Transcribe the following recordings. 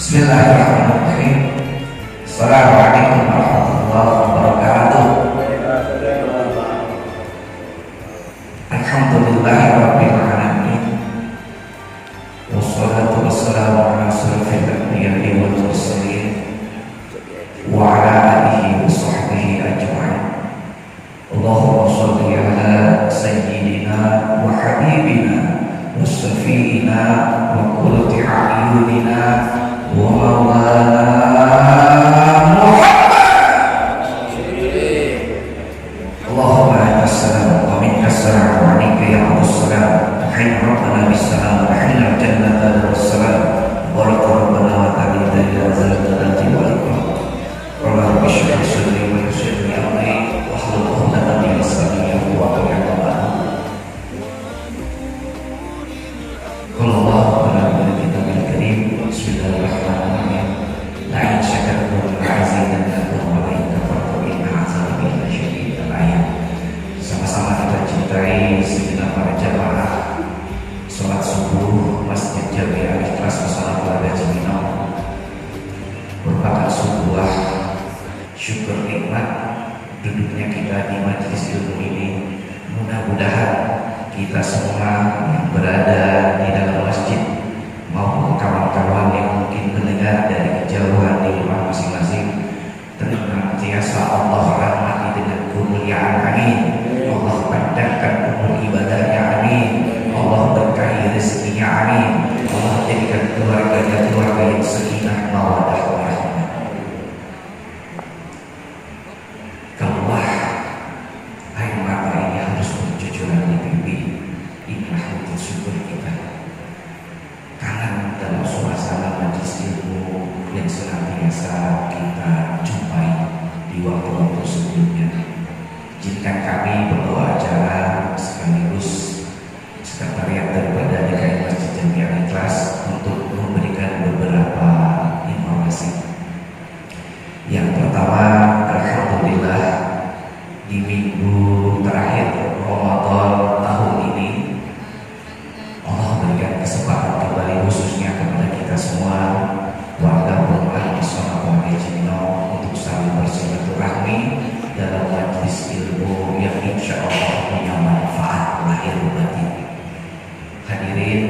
Bismillahirrahmanirrahim. Assalamualaikum warahmatullahi wabarakatuh. Alhamdulillahirabbil alamin. Wassalatu wassalamu ala asyrofil anbiya'i wal mursalin wa ala alihi wa sahbihi ajma'in. Allahumma shalli ala sayyidina wa habibina wa syafi'ina wa qurrati a'yunina wa maulana Muhammad. Allahumma antas salam wa minkas salam wa alayka ya Abdus salam. Hayya rabbana bis salam wa hayya jannata was salam. Baraka rabbana wa ta'ala ila zalzalati wal ikram. Qala rabbi shrah li sadri wa yassir li amri wahlul 'uqdatam min lisani yafqahu qawli. Qala Allah ta'ala fi kitabil karim. Bismillahirrahmanirrahim. La'in syakartum la'azidannakum wa la'in kafartum inna 'adzabi lasyadid. Ayat. Sama-sama kita cintai segenap para jamaah salat subuh Masjid Jami Al-Ikhlas Nusantara Polda Cibinong merupakan sebuah syukur nikmat duduknya kita di majelis ilmu ini. Mudah-mudahan kita semua yang berada di dalam masjid maupun kawan-kawan yang mungkin mendengar dari kejauhan di rumah masing-masing senantiasa Allah rahmati dengan kemuliaan, amin. Allah panjangkan umur ibadahnya, amin. Allah berkahi rezekinya, amin. Allah jadikan keluarganya keluarga yang sakinah mawaddah warahmah. Keluar air mata ini harus bercucuran di pipi. Inilah wujud syukur kita. Kangen dalam suasana majelis ilmu yang senantiasa kita jumpai di waktu-waktu sebelumnya. Izinkan kami berdoa acara sekaligus sekretariat daripada DKI Masjid Jami Al-Ikhlas untuk memberikan beberapa informasi. Yang pertama, alhamdulillah di minggu terakhir Ramadan tahun ini Allah berikan kesempatan kembali khususnya kepada kita semua warga perumahan Pesona Polda Cibinong untuk saling bersilaturahmi dalam majelis ilmu yang insya Allah punya manfaat lahir batin. Hadirin,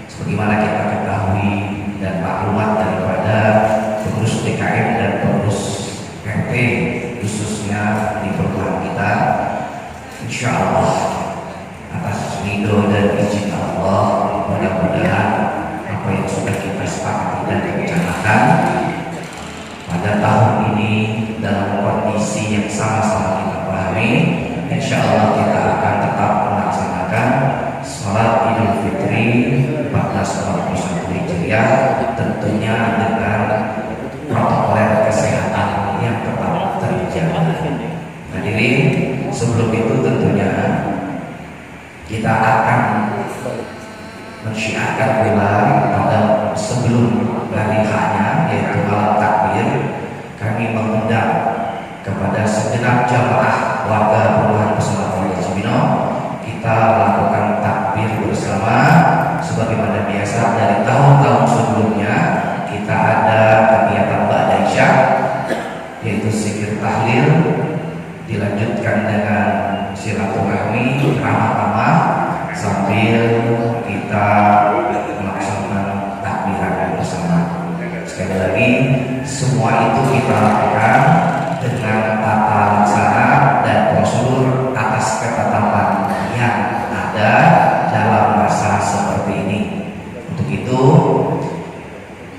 sebagaimana kita ketahui dan maklumat daripada pengurus DKM dan pengurus RT khususnya di perumahan kita, insya Allah atas ridho dan izin Allah, mudah-mudahan apa yang sudah kita sepakati dan rencanakan pada tahun ini dalam kondisi yang sama-sama kita pahami, insya Allah kita akan tetap melaksanakan sholat Idul Fitri 1441 Hijriah, tentunya dengan protokol kesehatan yang tetap terjaga. Hadirin, sebelum itu tentunya kita akan mensyiarkan pula pada sebelum hari H-nya, yaitu malam takbir. Kami mengundang kepada segenap jamaah warga perumahan Pesona Polda Cibinong, kita melakukan takbir bersama sebagaimana biasa dari tahun-tahun sebelumnya. Kita ada kegiatan ba'da isya, yaitu zikir tahlil, dilanjutkan dengan silaturahmi ramah-ramah sambil kita melaksanakan takbiran bersama. Sekali lagi, semua itu kita lakukan dengan tata laksana dan prosedur atas ketetapan yang ada dalam masa seperti ini. Untuk itu,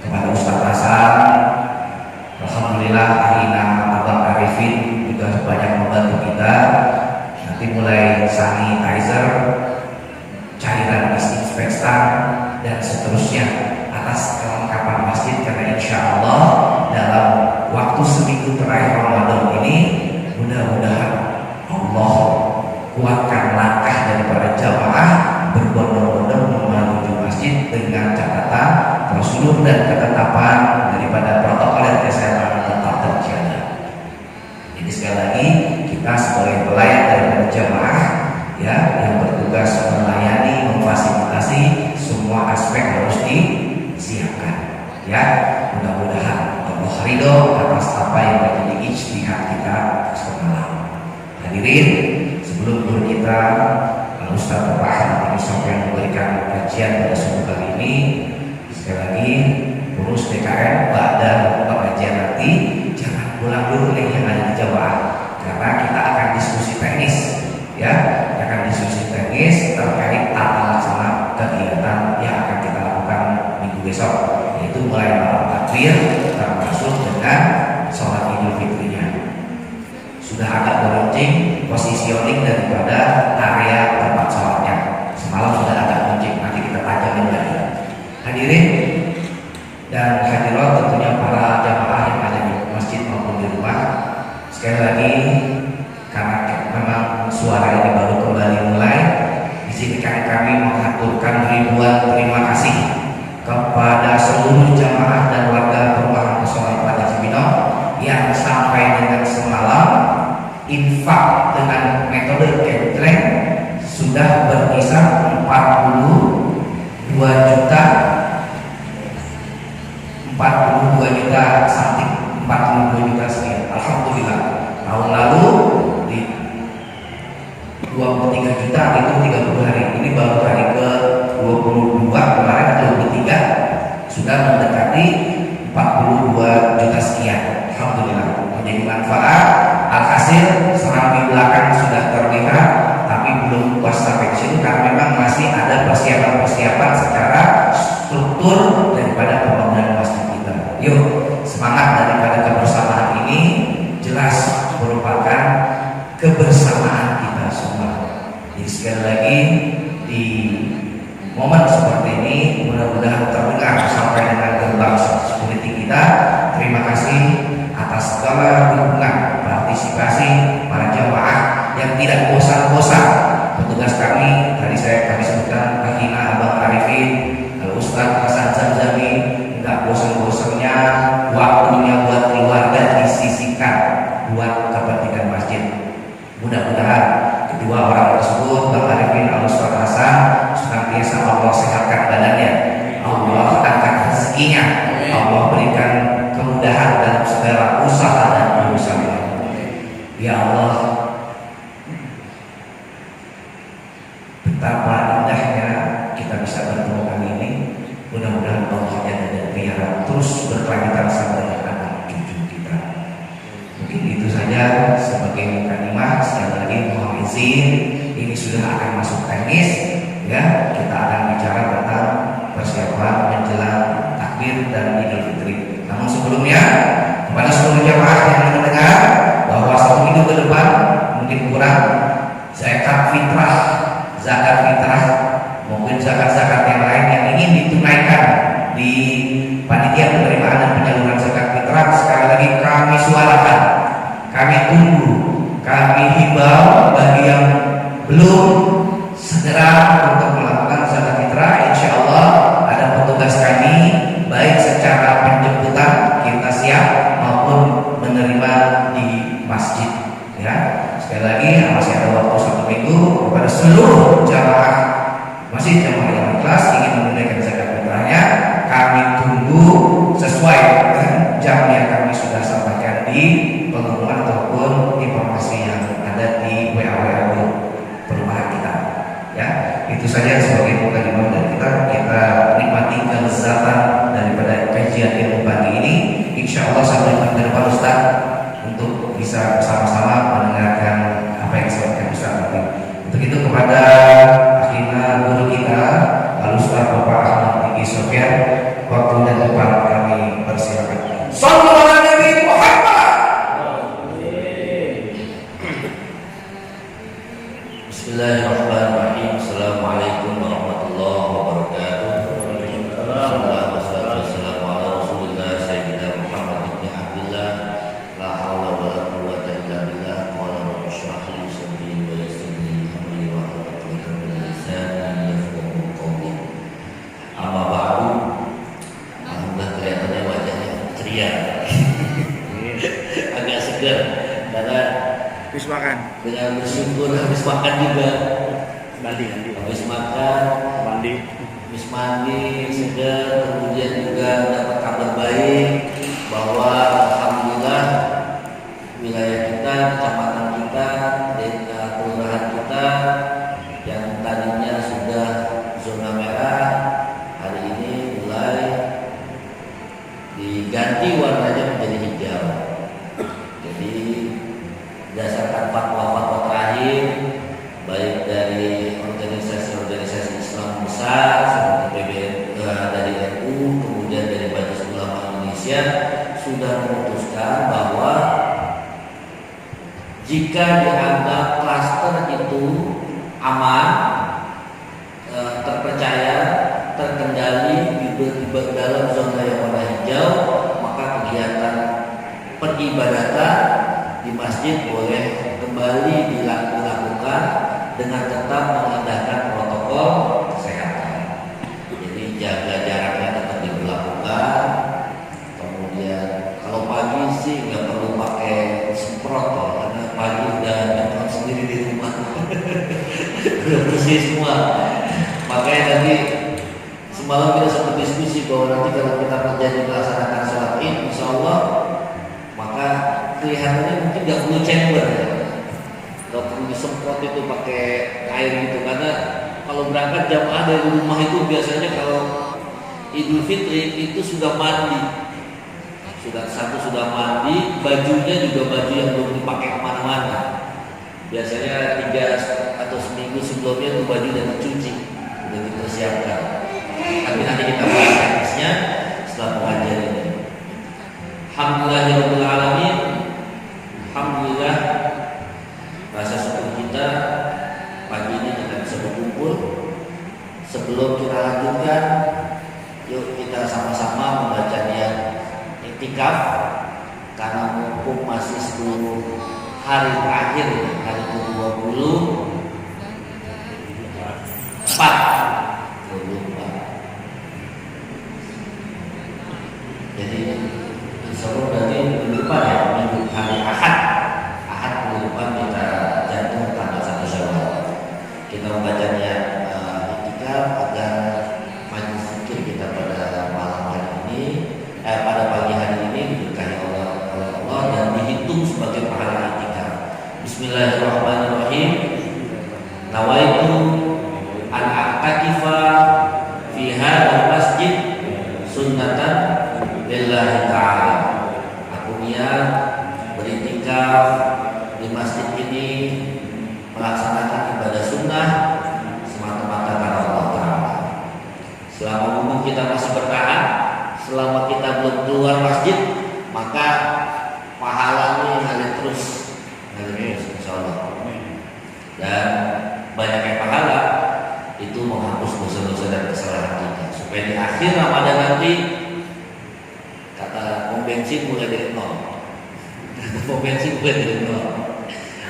kepada Ustaz Hasan, alhamdulillah Ahina Abang Arifin juga banyak membantu kita. Nanti mulai sanitizer, cairan disinfektan dan seterusnya atas kelengkapan masjid, karena insya Allah dalam waktu seminggu terakhir Ramadan ini mudah-mudahan Allah kuatkan langkah daripada jamaah berbondong-bondong menuju masjid dengan catatan prosedur dan ketetapan daripada protokol kesehatan tetap terjaga. Jadi sekali lagi kita sebagai pelayan daripada jamaah ya yang bertugas melayani, memfasilitasi semua aspek harus disiapkan ya. ridho atas apa yang menjadi ijtihad kita semalam. Hadirin, sebelum guru kita Ustaz Bapak Ahmad yang memberikan kajian pada subuh kali ini, sekali lagi urus DKM pada pengajian nanti jangan pulang dulu nih yang ada di Jawa, karena kita akan diskusi teknis, ya, akan diskusi teknis terkait tata laksana kegiatan yang akan kita lakukan minggu besok, yaitu mulai malam takbir termasuk dengan sholat Idul Fitrinya. Sudah agak berlangsung positioning daripada area tempat sholatnya. Semalam sudah agak runcing, nanti kita tajamin lagi. Hadirin dan hadirat, tentunya para jamaah yang ada di masjid maupun di rumah, sekali lagi karena memang suara ini baru kembali mulai, izinkan kami mengaturkan ribuan terima kasih kepada seluruh jamaah dan warga perumahan Pesona Plaza Cibinong yang sampai dengan semalam infak dengan metode gentreng sudah berkisar 42 juta something, 42 juta sekian. Alhamdulillah. Tahun lalu di 23 juta itu 30 hari. Ini baru hari ke 22 kemarin atau 23 sudah mendekati 42 juta sekian. Alhamdulillah. Menjadi manfaat. Alhasil serambi belakang sudah terlihat, tapi belum puas sampai situ karena memang masih ada persiapan-persiapan secara struktur daripada pembangunan masjid kita. Yuk, semangat daripada kebersamaan ini jelas merupakan kebersamaan kita semua. Jadi sekali lagi di momen seperti ini mudah-mudahan terdengar sampai dengan gerbang security kita. Terima kasih atas segala dukungan partisipasi para jamaah yang tidak bosan-bosan. Petugas kami tadi kami sebutkan Akina Abang Arifin, Ustaz Hasan Zamzami, enggak bosan-bosannya waktunya buat keluarga disisihkan buat kepentingan masjid. Mudah-mudahan kedua orang tersebut, Bang Arifin, Ustaz Hasan, senantiasa Allah sehatkan badannya, Allah angkat rezekinya, Allah berikan kemudahan dalam segala usaha dan berusaha. Ya Allah, betapa indahnya kita bisa bertemu kali ini. Mudah-mudahan Allah dan pelihara terus berkelanjutan sampai dengan anak cucu kita. Mungkin itu saja sebagai mukadimah. Sekali lagi mohon izin, ini sudah akan masuk teknis, ya. Kita akan bicara tentang persiapan menjelang takbir dan Idul Fitri. Namun sebelumnya, kepada seluruh jamaah yang mendengar bahwa satu minggu ke depan mungkin kurang zakat fitrah, mungkin zakat-zakat yang lain yang ingin ditunaikan di panitia penerimaan dan penyaluran zakat fitrah, sekali lagi kami suarakan, kami tunggu, kami himbau bagi yang belum segera untuk melakukan zakat fitrah. Insya Allah ada petugas kami baik secara penjemputan kita siap maupun menerima di masjid, ya. Sekali lagi masih ada waktu 1 minggu kepada seluruh jamaah masjid jamaah yang ikhlas ingin menunaikan zakat fitrahnya. Kami tunggu sesuai dengan jam yang kami sudah sampaikan di pengumuman ataupun informasi yang ada di WA perumahan kita, ya. Itu saja sebagai mukadimah dari kita nikmati kelezatan daripada kajian ilmu pagi ini. Insya Allah sampai ke depan Ustaz untuk bisa bersama-sama mendengarkan apa yang disampaikan Ustaz tadi. Untuk itu kepada akhirnya guru kita Ustaz Bapak Ahmad Tinggi Sofyan, waktu dan tempat kami persilakan. Sallallahu alaihi Muhammad. Bismillahirrahmanirrahim. Assalamualaikum warahmatullahi wabarakatuh. Wassalamualaikum warahmatullahi agak segar karena habis makan dengan bersyukur habis makan juga mandi habis makan mandi habis mandi segar, kemudian juga dapat kabar baik bahwa alhamdulillah wilayah kita, kecamatan kita, desa kelurahan kita yang tadinya sudah zona merah hari ini mulai diganti warnanya menjadi hijau. Jadi berdasarkan fatwa-fatwa terakhir baik dari organisasi-organisasi Islam besar seperti dari NU, kemudian dari Majelis Ulama Indonesia sudah memutuskan bahwa jika dianggap klaster itu aman, terpercaya, terkendali di dalam zona yang warna hijau, maka kegiatan peribadatan di masjid boleh kembali dilakukan dengan tetap mengindahkan protokol kesehatan. Jadi jaga jaraknya tetap diberlakukan. Kemudian kalau pagi sih nggak perlu pakai semprot karena pagi udah nyemprot sendiri di rumah, udah bersih semua. Makanya tadi semalam kita sempat diskusi bahwa nanti kalau kita terjadi melaksanakan sholat Id, insya Allah maka kelihatannya mungkin nggak perlu chamber ya. Gak perlu disemprot itu pakai air gitu, karena kalau berangkat jamaah dari rumah itu biasanya kalau Idul Fitri itu sudah mandi, sudah mandi, bajunya juga baju yang belum dipakai kemana-mana. Biasanya 3 atau seminggu sebelumnya itu baju udah tercuci, udah dipersiapkan. Tapi nanti kita bahas teknisnya setelah pengajian ini. Alhamdulillahirabbil alamin. Alhamdulillah. Rasa syukur kita pagi ini kita bisa berkumpul. Sebelum kita lanjutkan, yuk kita sama-sama membaca niat iktikaf, karena mumpung masih 10 hari terakhir, hari ke-24. Jadi insya Allah berarti minggu depan ya, minggu hari Ahad minggu depan kita jatuh tanggal 1 Syawal. Kita membaca niat iktikaf agar majelis zikir kita pada malam hari ini, pada pagi hari ini diberkahi oleh Allah dan dihitung sebagai pahala iktikaf. Bismillahirrahmanirrahim. Nawaitu an a'takifa fi hadzal masjid sunnatan lillahi ta'ala. Aku niat beriktikaf di masjid ini melaksanakan ibadah sunnah semata-mata karena Allah Ta'ala. Selama umur kita masih bertahan, selama kita belum keluar masjid, maka pahalanya ngalir terus insyaallah. Dan banyaknya pahala itu menghapus dosa-dosa dan kesalahan kita, supaya di akhir Ramadan nanti kata pom bensin mulai dari nol. Pom bensin mulai dari nol.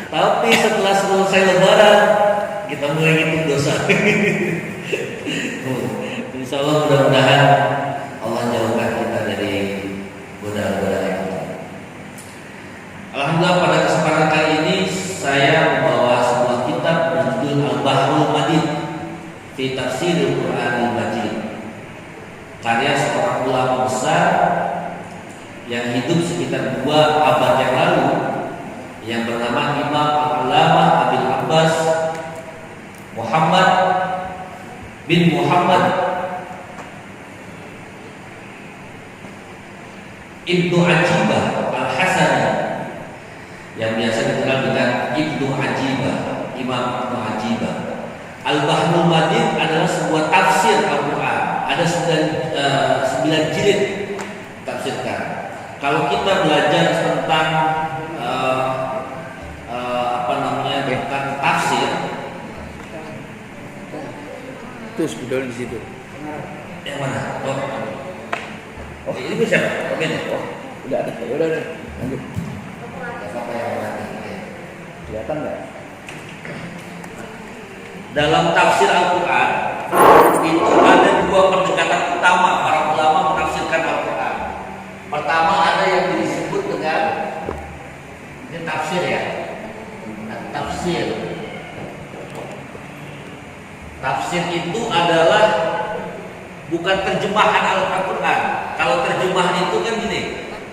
Tapi setelah selesai Lebaran kita mulai ngitung dosa. Insya Allah mudah-mudahan Allah jauhkan kita dari godaan-godaan itu. Alhamdulillah pada kesempatan kali ini saya membawa sebuah kitab berjudul Al-Bahrul Madid fi Tafsiril Qur'anil Majid, karya seorang ulama besar yang hidup sekitar 2 abad yang lalu, yang bernama Imam Al-Allamah Abil Abbas Muhammad bin Muhammad Ibnu Ajibah Al-Hasani, yang biasa dikenal dengan Ibnu Ajibah, Imam Ibnu Ajibah. Al-Bahrul Madid adalah sebuah tafsir Al-Quran. Ada 9 jilid tafsirkan. Kalau kita belajar tentang tentang tafsir, Itu sebetulnya di situ. yang mana? Oh, ini bisa siapa? Oh, udah ada. Ya udah. Lanjut. Siapa yang berarti? Kelihatan nggak? Dalam tafsir Al-Quran itu ada 2 pendekatan utama para ulama menafsirkan Al-Quran. Pertama ada yang disebut dengan ini tafsir ya, tafsir. Tafsir itu adalah bukan terjemahan Al-Quran. Kalau terjemahan itu kan gini,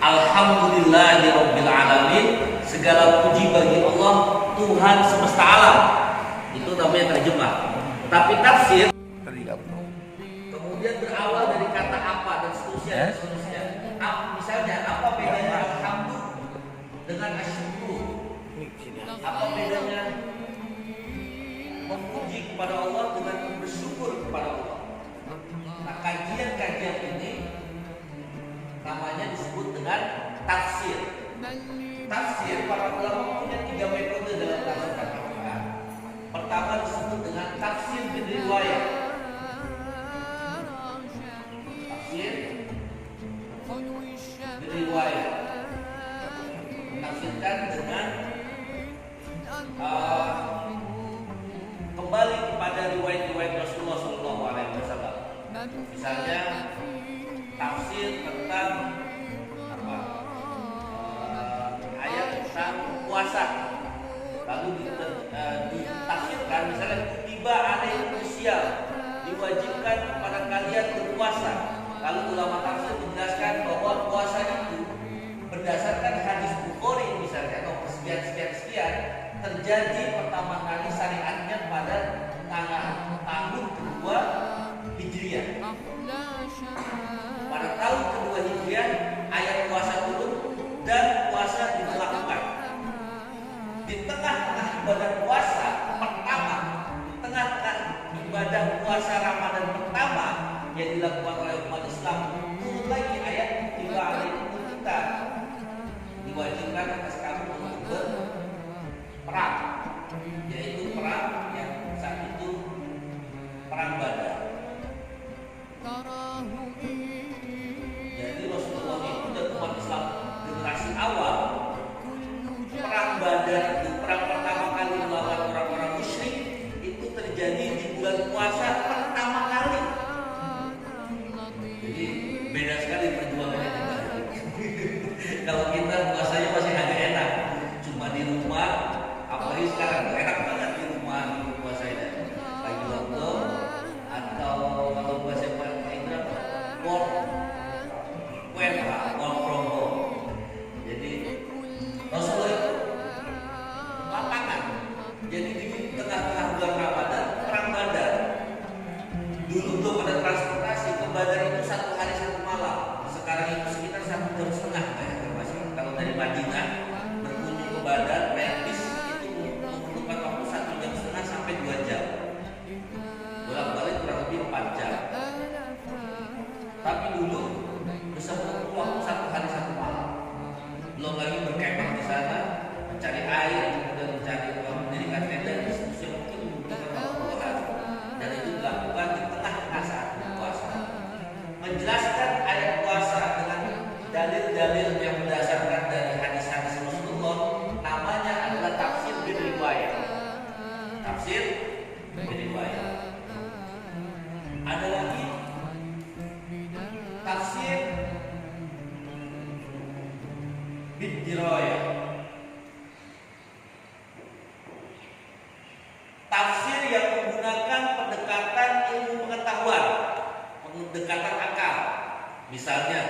Alhamdulillahirabbil alamin, segala puji bagi Allah Tuhan semesta alam. Itu namanya terjemah. Tapi tafsir kemudian berawal dari kata apa dan seterusnya dan seterusnya. Misalnya apa bedanya alhamdu dengan asyukur? Apa bedanya memuji kepada Allah dengan bersyukur kepada Allah? Nah, kajian-kajian ini namanya disebut dengan tafsir. Tafsir para ulama punya 3 metode dalam tafsir Al-Quran. Pertama disebut dengan tafsir riwayat. Tafsir riwayat menafsirkan dengan kembali kepada riwayat-riwayat Rasulullah SAW. Misalnya tafsir tentang ayat tentang puasa, lalu ditafsirkan misalnya tiba alaihi siyam, diwajibkan kepada kalian berpuasa. Lalu ulama tafsir menjelaskan bahwa puasa itu berdasarkan hadis Bukhari misalnya atau sekian terjadi pertama kali syariatnya pada tahun kedua Hijriah. Pada tahun kedua Hijriah ayat puasa turun dan puasa diberlakukan. Di tengah-tengah ibadah puasa pertama, di tengah-tengah ibadah puasa Ramadan pertama yang dilakukan oleh umat Islam, turun lagi ayat tiba alaikum kita, diwajibkan atas kamu untuk berperang, yaitu perang yang saat itu perang Badar. Jadi Rasulullah itu dan umat Islam generasi awal, perang Badar itu perang pertama kali melawan orang-orang musyrik itu terjadi di bulan puasa pertama kali. Jadi beda sekali perjuangannya kita. Kalau kita puasanya masih agak enak, cuma di rumah, apalagi sekarang enak banget di rumah puasanya. Lagi lockdown atau kalau bahasa Pak Indra work from home. Jadi Rasulullah itu lapangan. Jadi di tengah-tengah bulan Ramadan perang Badar. Dulu belum ada transportasi, ke Badar itu 1 hari 1 malam. Sekarang itu sekitar 1 jam setengah. Kalau dari Madinah berkunjung ke Badar naik bis itu membutuhkan waktu 1 jam setengah sampai 2 jam. Bolak-balik kurang lebih 4 jam. Tapi dulu bisa menempuh waktu 1 hari 1 malam. Belum lagi berkemah di sana, mencari air, kemudian mencari mendirikan tenda, dan seterusnya mungkin membutuhkan waktu 2 hari. Dan itu dilakukan di tengah-tengah saat puasa. Menjelaskan ayat puasa dengan dalil-dalil yang berdasarkan dari hadis-hadis Rasulullah namanya adalah tafsir bil riwayat. Tafsir bil riwayat. Ada lagi tafsir bil dirayah. Tafsir yang menggunakan pendekatan ilmu pengetahuan, pendekatan akal. Misalnya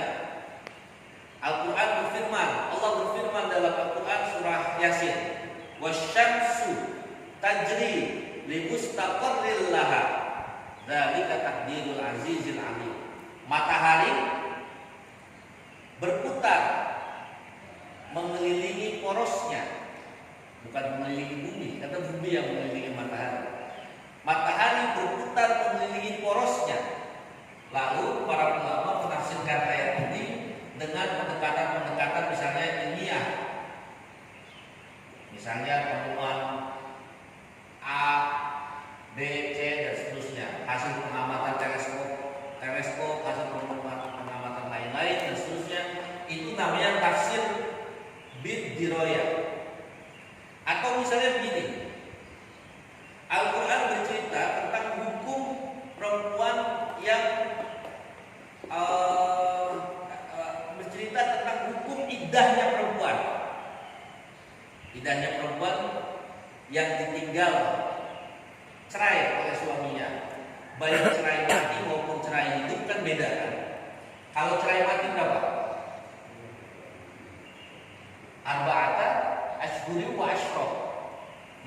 Al-Quran berfirman, Allah berfirman dalam Al-Quran surah Yasin, wasyamsu tajri limustaqarril laha, dzalika taqdirul azizil alim. Matahari berputar mengelilingi porosnya, bukan mengelilingi bumi, karena bumi yang mengelilingi matahari. Matahari berputar mengelilingi porosnya. Lalu para ulama menafsirkan ayat ini dengan pendekatan-pendekatan misalnya ilmiah. Misalnya temuan A, B, C dan seterusnya, hasil pengamatan teleskop, hasil pengamatan lain-lain dan seterusnya, itu namanya tafsir bid dirayah. Atau misalnya begini, Al-Quran bercerita tentang hukum perempuan yang bercerita tentang hukum iddahnya perempuan. Iddahnya perempuan yang ditinggal cerai oleh suaminya, baik cerai mati maupun cerai hidup kan beda kan? Kalau cerai mati berapa? arba'ata ashhuri wa ashra,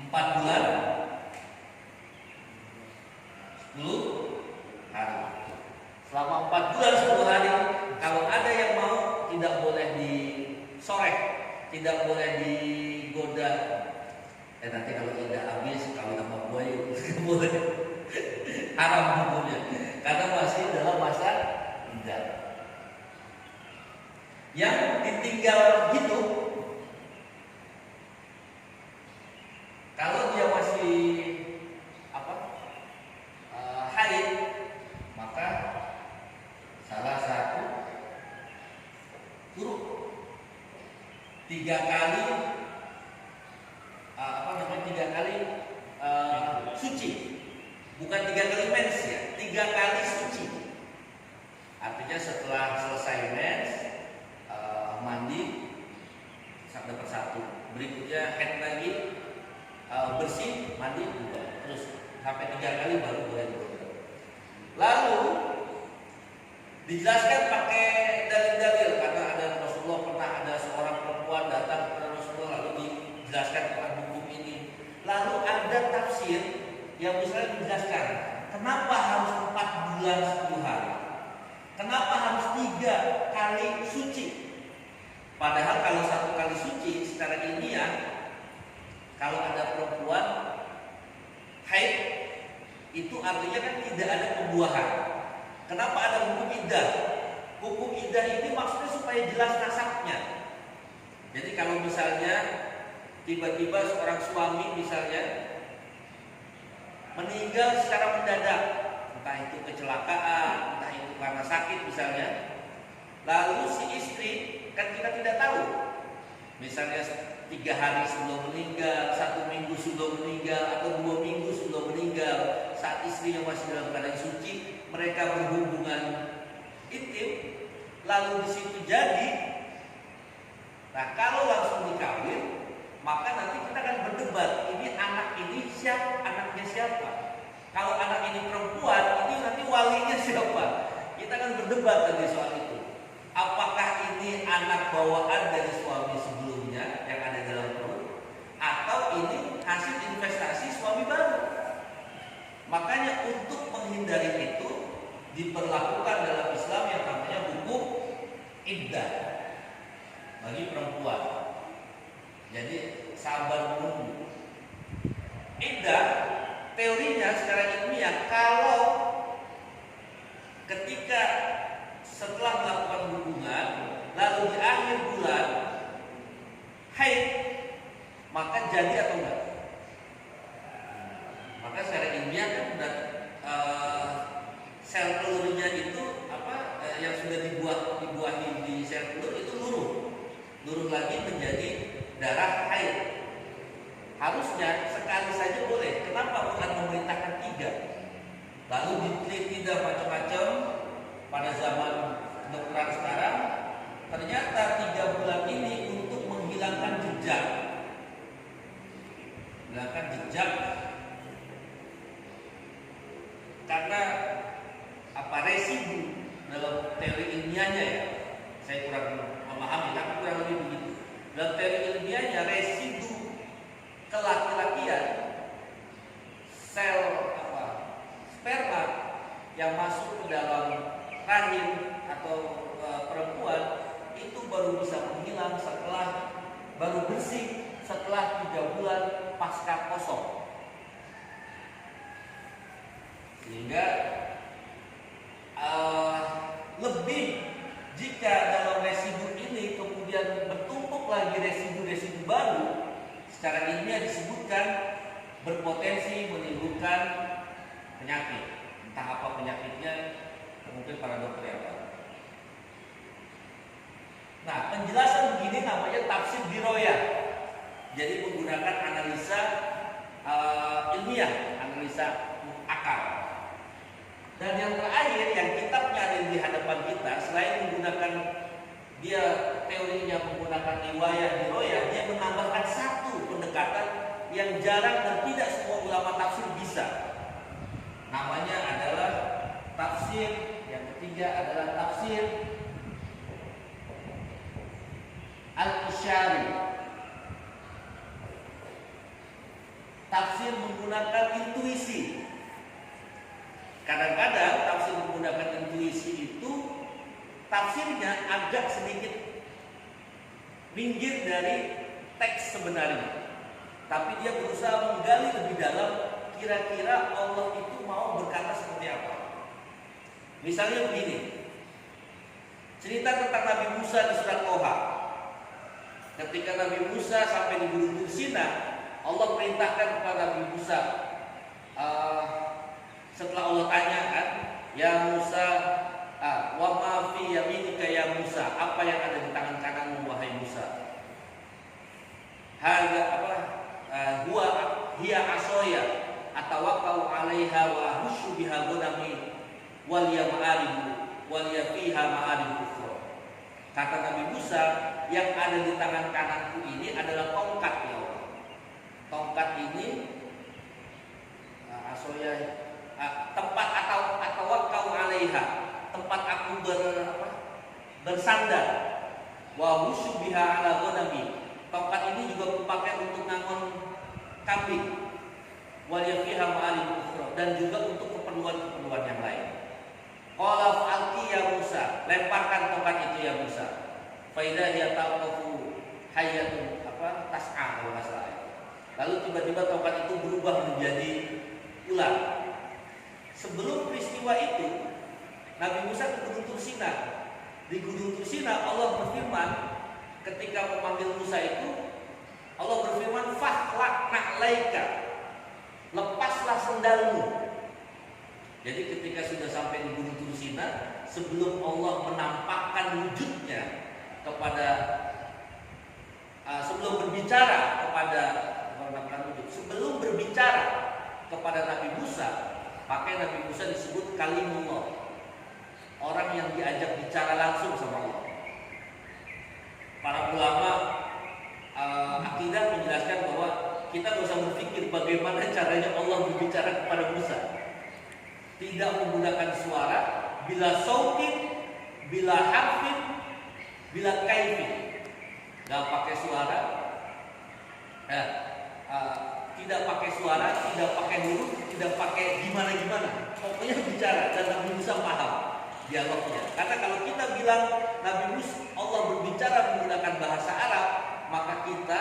4 bulan 10 hari. Selama 4 bulan 10 hari, kalau ada yang mau, tidak boleh disorek, tidak boleh digoda. Nanti kalau tidak habis, kalau sama buaya boleh, haram hukumnya, karena masih dalam masa iddah. Yang ditinggal hidup, kalau dia masih haid, maka salah satu huruf 3 kali 3 kali suci, bukan 3 kali mens ya, 3 kali suci. Artinya setelah selesai mens, mandi satu persatu, berikutnya haid lagi, bersih, mandi juga, terus sampai 3 kali baru boleh digoda. Lalu dijelaskan pakai dalil-dalil, karena ada Rasulullah, pernah ada seorang perempuan datang kepada Rasulullah lalu dijelaskan tentang hukum ini. Lalu ada tafsir yang misalnya menjelaskan kenapa harus 4 bulan 10 hari, kenapa harus 3 kali suci. Padahal kalau 1 kali suci secara ilmiah, kalau ada perempuan haid, itu artinya kan tidak ada pembuahan. Kenapa ada hukum iddah? Hukum iddah ini maksudnya supaya jelas nasabnya. Jadi kalau misalnya tiba-tiba seorang suami misalnya meninggal secara mendadak, entah itu kecelakaan, entah itu karena sakit misalnya, lalu si istri, kan kita tidak tahu, misalnya 3 hari sebelum meninggal, 1 minggu sebelum meninggal, atau 2 minggu sebelum meninggal, saat istrinya masih dalam keadaan suci, mereka berhubungan intim, lalu di situ jadi. Nah, kalau langsung dikawin, maka nanti kita akan berdebat, ini anak ini siapa, anaknya siapa. Kalau anak ini perempuan, ini nanti walinya siapa. Kita akan berdebat tadi soal itu. Apakah ini anak bawaan dari suami sebelumnya yang ada dalam perut, atau ini hasil investasi suami baru. Makanya untuk menghindari itu diberlakukan dalam Islam yang namanya hukum iddah bagi perempuan. Jadi sabar menunggu. Iddah teorinya secara ilmiah, kalau ketika setelah melakukan hubungan lalu di akhir bulan haid, maka jadi atau enggak? Maka secara ilmiah kan udah sel telurnya itu yang sudah dibuahi di sel telur itu luruh lagi menjadi darah haid. Harusnya sekali saja boleh. Kenapa bukan memerintahkan 3? Lalu diteliti dan macam-macam. Pada zaman kedokteran sekarang, ternyata 3 bulan ini untuk menghilangkan jejak, karena residu dalam teori ilmiahnya ya, saya kurang memahami, tapi kurang lebih begitu. Dalam teori ilmiahnya, residu kelaki-lakian, sel sperma yang masuk ke dalam rahim atau perempuan itu baru bisa menghilang baru bersih setelah 3 bulan pasca kosong. Sehingga lebih jika dalam residu ini kemudian bertumpuk lagi residu-residu baru, secara ilmiah disebutkan berpotensi menimbulkan penyakit. Entah apa penyakitnya, mungkin para dokter yang tahu. Nah, penjelasan begini namanya tafsir diroyah. Jadi menggunakan analisa ilmiah, analisa akal. Dan yang terakhir, yang kitabnya ada di hadapan kita, selain menggunakan dia teorinya menggunakan riwayah diroyah, dia menambahkan satu pendekatan yang jarang dan tidak semua ulama tafsir bisa. Namanya adalah tafsir, yang ketiga adalah tafsir al-isyari. tafsir menggunakan intuisi. Kadang-kadang tafsir menggunakan intuisi itu tafsirnya agak sedikit minggir dari teks sebenarnya, tapi dia berusaha menggali lebih dalam, kira-kira Allah itu mau berkata seperti apa. Misalnya begini, cerita tentang Nabi Musa di surat Toha. Ketika Nabi Musa sampai di Gunung Tursina, Allah perintahkan kepada Nabi Musa, setelah Allah tanyakan, ya Musa, wa ma fi yaminika ya Musa, apa yang ada di tangan kananmu wahai Musa? Harga apa? Huwa hiya asoya atawakkau 'alaiha wa ahussu biha ghanami wal ya ma'aribu wal ya fiha ma'arib ukhra. Kata Nabi Musa, yang ada di tangan kananku ini adalah tongkat ya Allah. Tongkat ini asoya tempat atau wakau 'alaiha, tempat aku bersandar. Wa husyu biha 'ala ghanami. Tongkat ini juga dipakai untuk ngangon kambing. Wal yafiha ma'arib ukhra, dan juga untuk keperluan-keperluan yang lain. Qala fa'alqi ya Musa, lemparkan tongkat itu ya Musa. Fa idza hiya talqafu hayyatun tas'a kalau enggak salah. Lalu tiba-tiba tongkat itu berubah menjadi ular. Sebelum peristiwa itu, Nabi Musa ke Gunung Tursina. Di Gunung Tursina Allah berfirman, ketika memanggil Musa itu, Allah berfirman, "Fakhlaq na'laika." Lepaslah sendalmu. Jadi ketika sudah sampai di Gunung Tursina, sebelum Allah menampakkan wujudnya kepada sebelum berbicara kepada Nabi Musa, pakai Nabi Musa disebut kalimullah, orang yang diajak bicara langsung sama Allah. Para ulama akidah menjelaskan bahwa kita tidak usah berpikir bagaimana caranya Allah berbicara kepada Musa. Tidak menggunakan suara, bila sautin, bila harfin, bila kaifin. Tidak pakai suara, tidak pakai suara, tidak pakai huruf, tidak pakai gimana-gimana. Pokoknya bicara dan Nabi Musa paham dialognya. Karena kalau kita bilang Nabi Musa, Allah berbicara menggunakan bahasa Arab, maka kita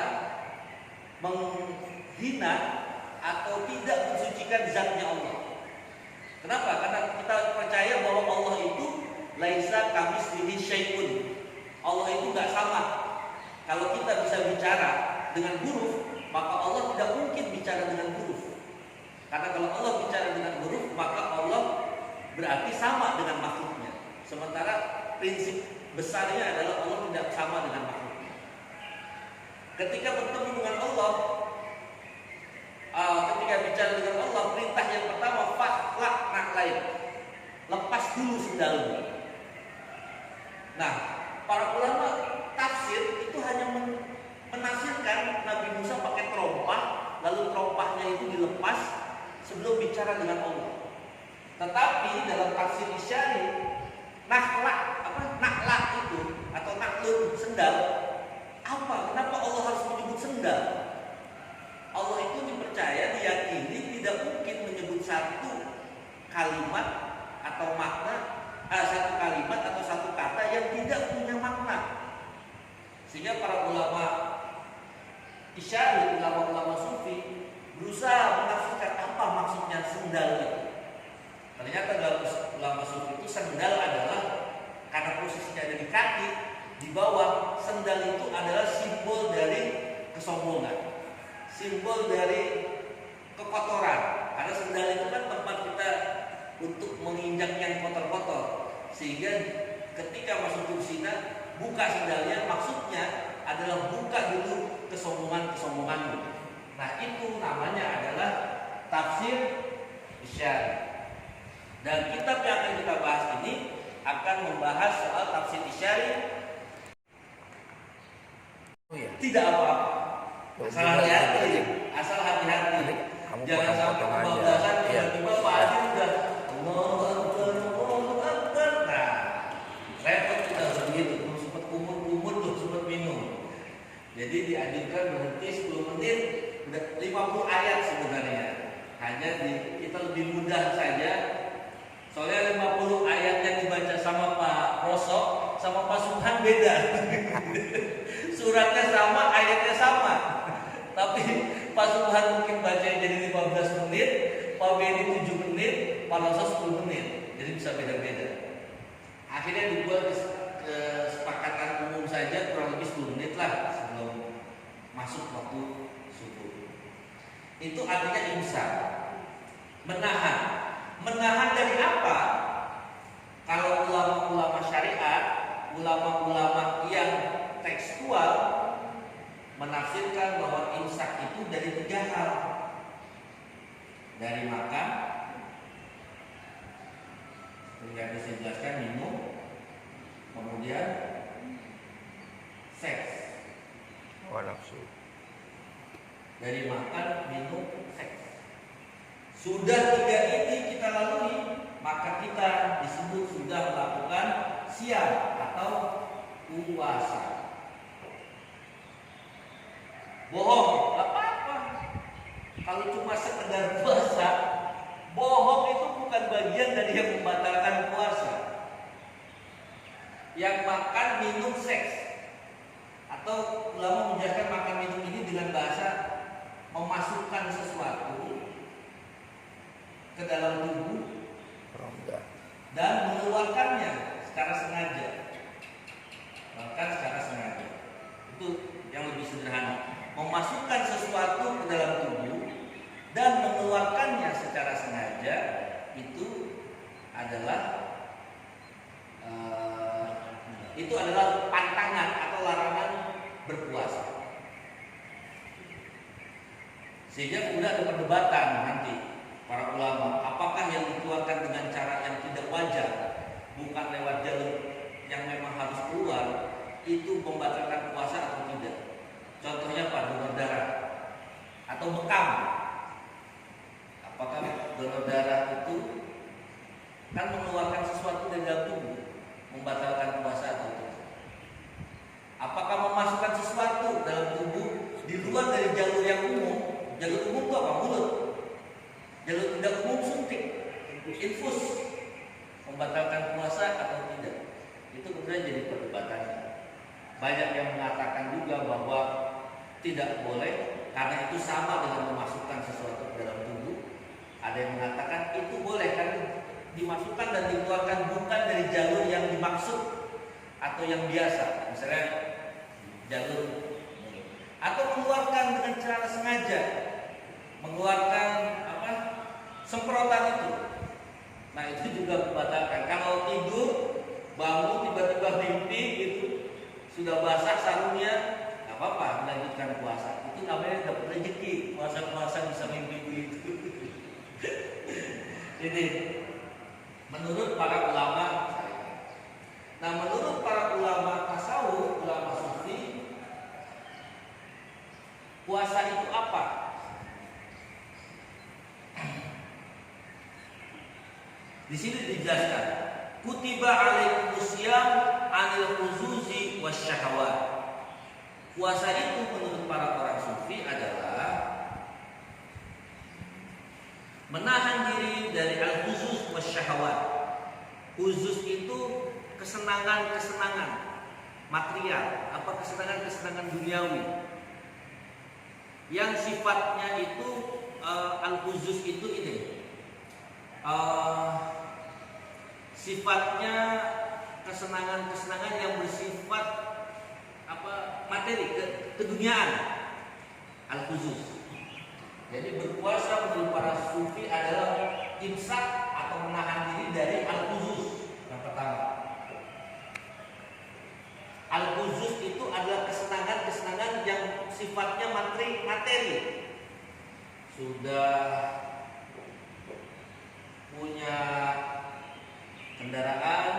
menghina atau tidak mensucikan zatnya Allah. Kenapa? Karena kita percaya bahwa Allah itu laisa kamitslihi syai'un. Allah itu nggak sama. Kalau kita bisa bicara dengan huruf, maka Allah tidak mungkin bicara dengan huruf. Karena kalau Allah bicara dengan huruf, maka Allah berarti sama dengan makhluknya. Sementara prinsip besarnya adalah Allah tidak sama dengan makhluknya. Ketika bertemu dengan Allah, ketika bicara dengan Allah, perintah yang pertama, fakhlaq na'laik, lepas dulu sendalmu. Nah, para ulama tafsir itu hanya menafsirkan Nabi Musa pakai terompah, lalu terompahnya itu dilepas sebelum bicara dengan Allah. Tetapi dalam tafsir Isyari, naklah itu atau naklun sendal, apa? Kenapa Allah harus menyebut sendal? Allah itu dipercaya, diyakini tidak mungkin menyebut satu kalimat atau makna, satu kalimat atau satu kata yang tidak punya makna. Sehingga para ulama Isyari, ulama-ulama sufi berusaha menafsirkan apa maksudnya sendal itu. Ternyata dalam ulama sufi itu sendal adalah, karena posisinya ada di kaki, di bawah, sendal itu adalah simbol dari kesombongan, simbol dari kekotoran. Karena sendal itu kan tempat kita untuk menginjak yang kotor-kotor. Sehingga ketika masuk Tursina, buka sendalnya, maksudnya adalah buka dulu kesombongan-kesombonganmu. Nah, itu namanya adalah tafsir Isyari. Dan kitab yang akan kita bahas ini akan membahas soal tafsir Isyari. Tidak apa-apa. Asal hati-hati. Jangan sampai kebablasan tiba-tiba Pak Adi udah Allahu Akbar, Allahu Akbar. Nah, repot kita begitu. Sempat kumur-kumur, sempat minum. Jadi dianjurkan berhenti 10 menit, udah 50 ayat sebenarnya. Hanya kita lebih mudah saja. Soalnya 50 ayat yang dibaca sama Pak Roso sama Pak Subhan beda. Suratnya sama, ayatnya sama. Tapi Pak Subhan mungkin baca jadi 15 menit, Pak Beni 7 menit, Pak Roso 10 menit. Jadi bisa beda-beda. Akhirnya dibuat kesepakatan umum saja kurang lebih 10 menit lah sebelum masuk waktu subuh. Itu artinya imsak, menahan. Menahan dari apa? Kalau ulama-ulama syariat, ulama-ulama yang tekstual menafsirkan bahwa imsak itu dari 3 hal. Dari makan, yang bisa dijelaskan minum, kemudian seks. Nafsu. Dari makan, minum, seks. Sudah 3 ini kita lalui, maka kita disebut sudah melakukan siam atau puasa. Bohong, gak apa-apa. Kalau cuma sekedar puasa, bohong itu bukan bagian dari yang membatalkan puasa. Yang makan, minum, seks, atau ulama menjelaskan makan minum ini dengan bahasa memasukkan sesuatu ke dalam tubuh dan mengeluarkannya secara sengaja. Bahkan secara sengaja. Itu yang lebih sederhana. Memasukkan sesuatu ke dalam tubuh dan mengeluarkannya secara sengaja itu adalah pantangan atau larangan berpuasa. Sehingga kemudian ada perdebatan nanti para ulama, apakah yang dikeluarkan dengan cara yang tidak wajar, bukan lewat jalur yang memang harus keluar, itu membatalkan puasa atau tidak. Contohnya apa? Donor darah atau bekam. Apakah donor darah itu kan mengeluarkan sesuatu dari dalam tubuh, membatalkan puasa atau tidak? Apakah memasukkan sesuatu dalam tubuh di luar dari jalur yang umum? Jalur umum itu apa? Mulut. Jalur tidak umum suntik, infus, membatalkan puasa atau tidak? Itu kemudian jadi perdebatan. Banyak yang mengatakan juga bahwa tidak boleh karena itu sama dengan memasukkan sesuatu ke dalam tubuh. Ada yang mengatakan itu boleh karena dimasukkan dan dikeluarkan bukan dari jalur yang dimaksud atau yang biasa, misalnya jalur, atau mengeluarkan dengan cara sengaja, mengeluarkan semprotan itu. Nah itu juga membatalkan. Kalau tidur bangun tiba-tiba mimpi gitu, sudah basah sarungnya, nggak apa-apa, melanjutkan puasa. Itu namanya dapat rezeki. Puasa-puasa bisa mimpi begitu. Jadi menurut para ulama, nah menurut para ulama tasawuf, ulama sufi, puasa itu apa? Di sini dijelaskan, kutiba alaikumusiyam anil khuzuzi wasyahawat. Puasa itu menurut para orang sufi adalah menahan diri dari al-khuzuz wasyahawat. Khuzuz itu kesenangan-kesenangan material, apa kesenangan-kesenangan duniawi. Yang sifatnya itu al-khuzuz itu ini. Sifatnya kesenangan-kesenangan yang bersifat materi, keduniaan, al-khuzuz. Jadi berpuasa menurut para sufi adalah imsak atau menahan diri dari al-khuzuz. Yang pertama, al-khuzuz itu adalah kesenangan-kesenangan yang sifatnya materi. Sudah punya kendaraan,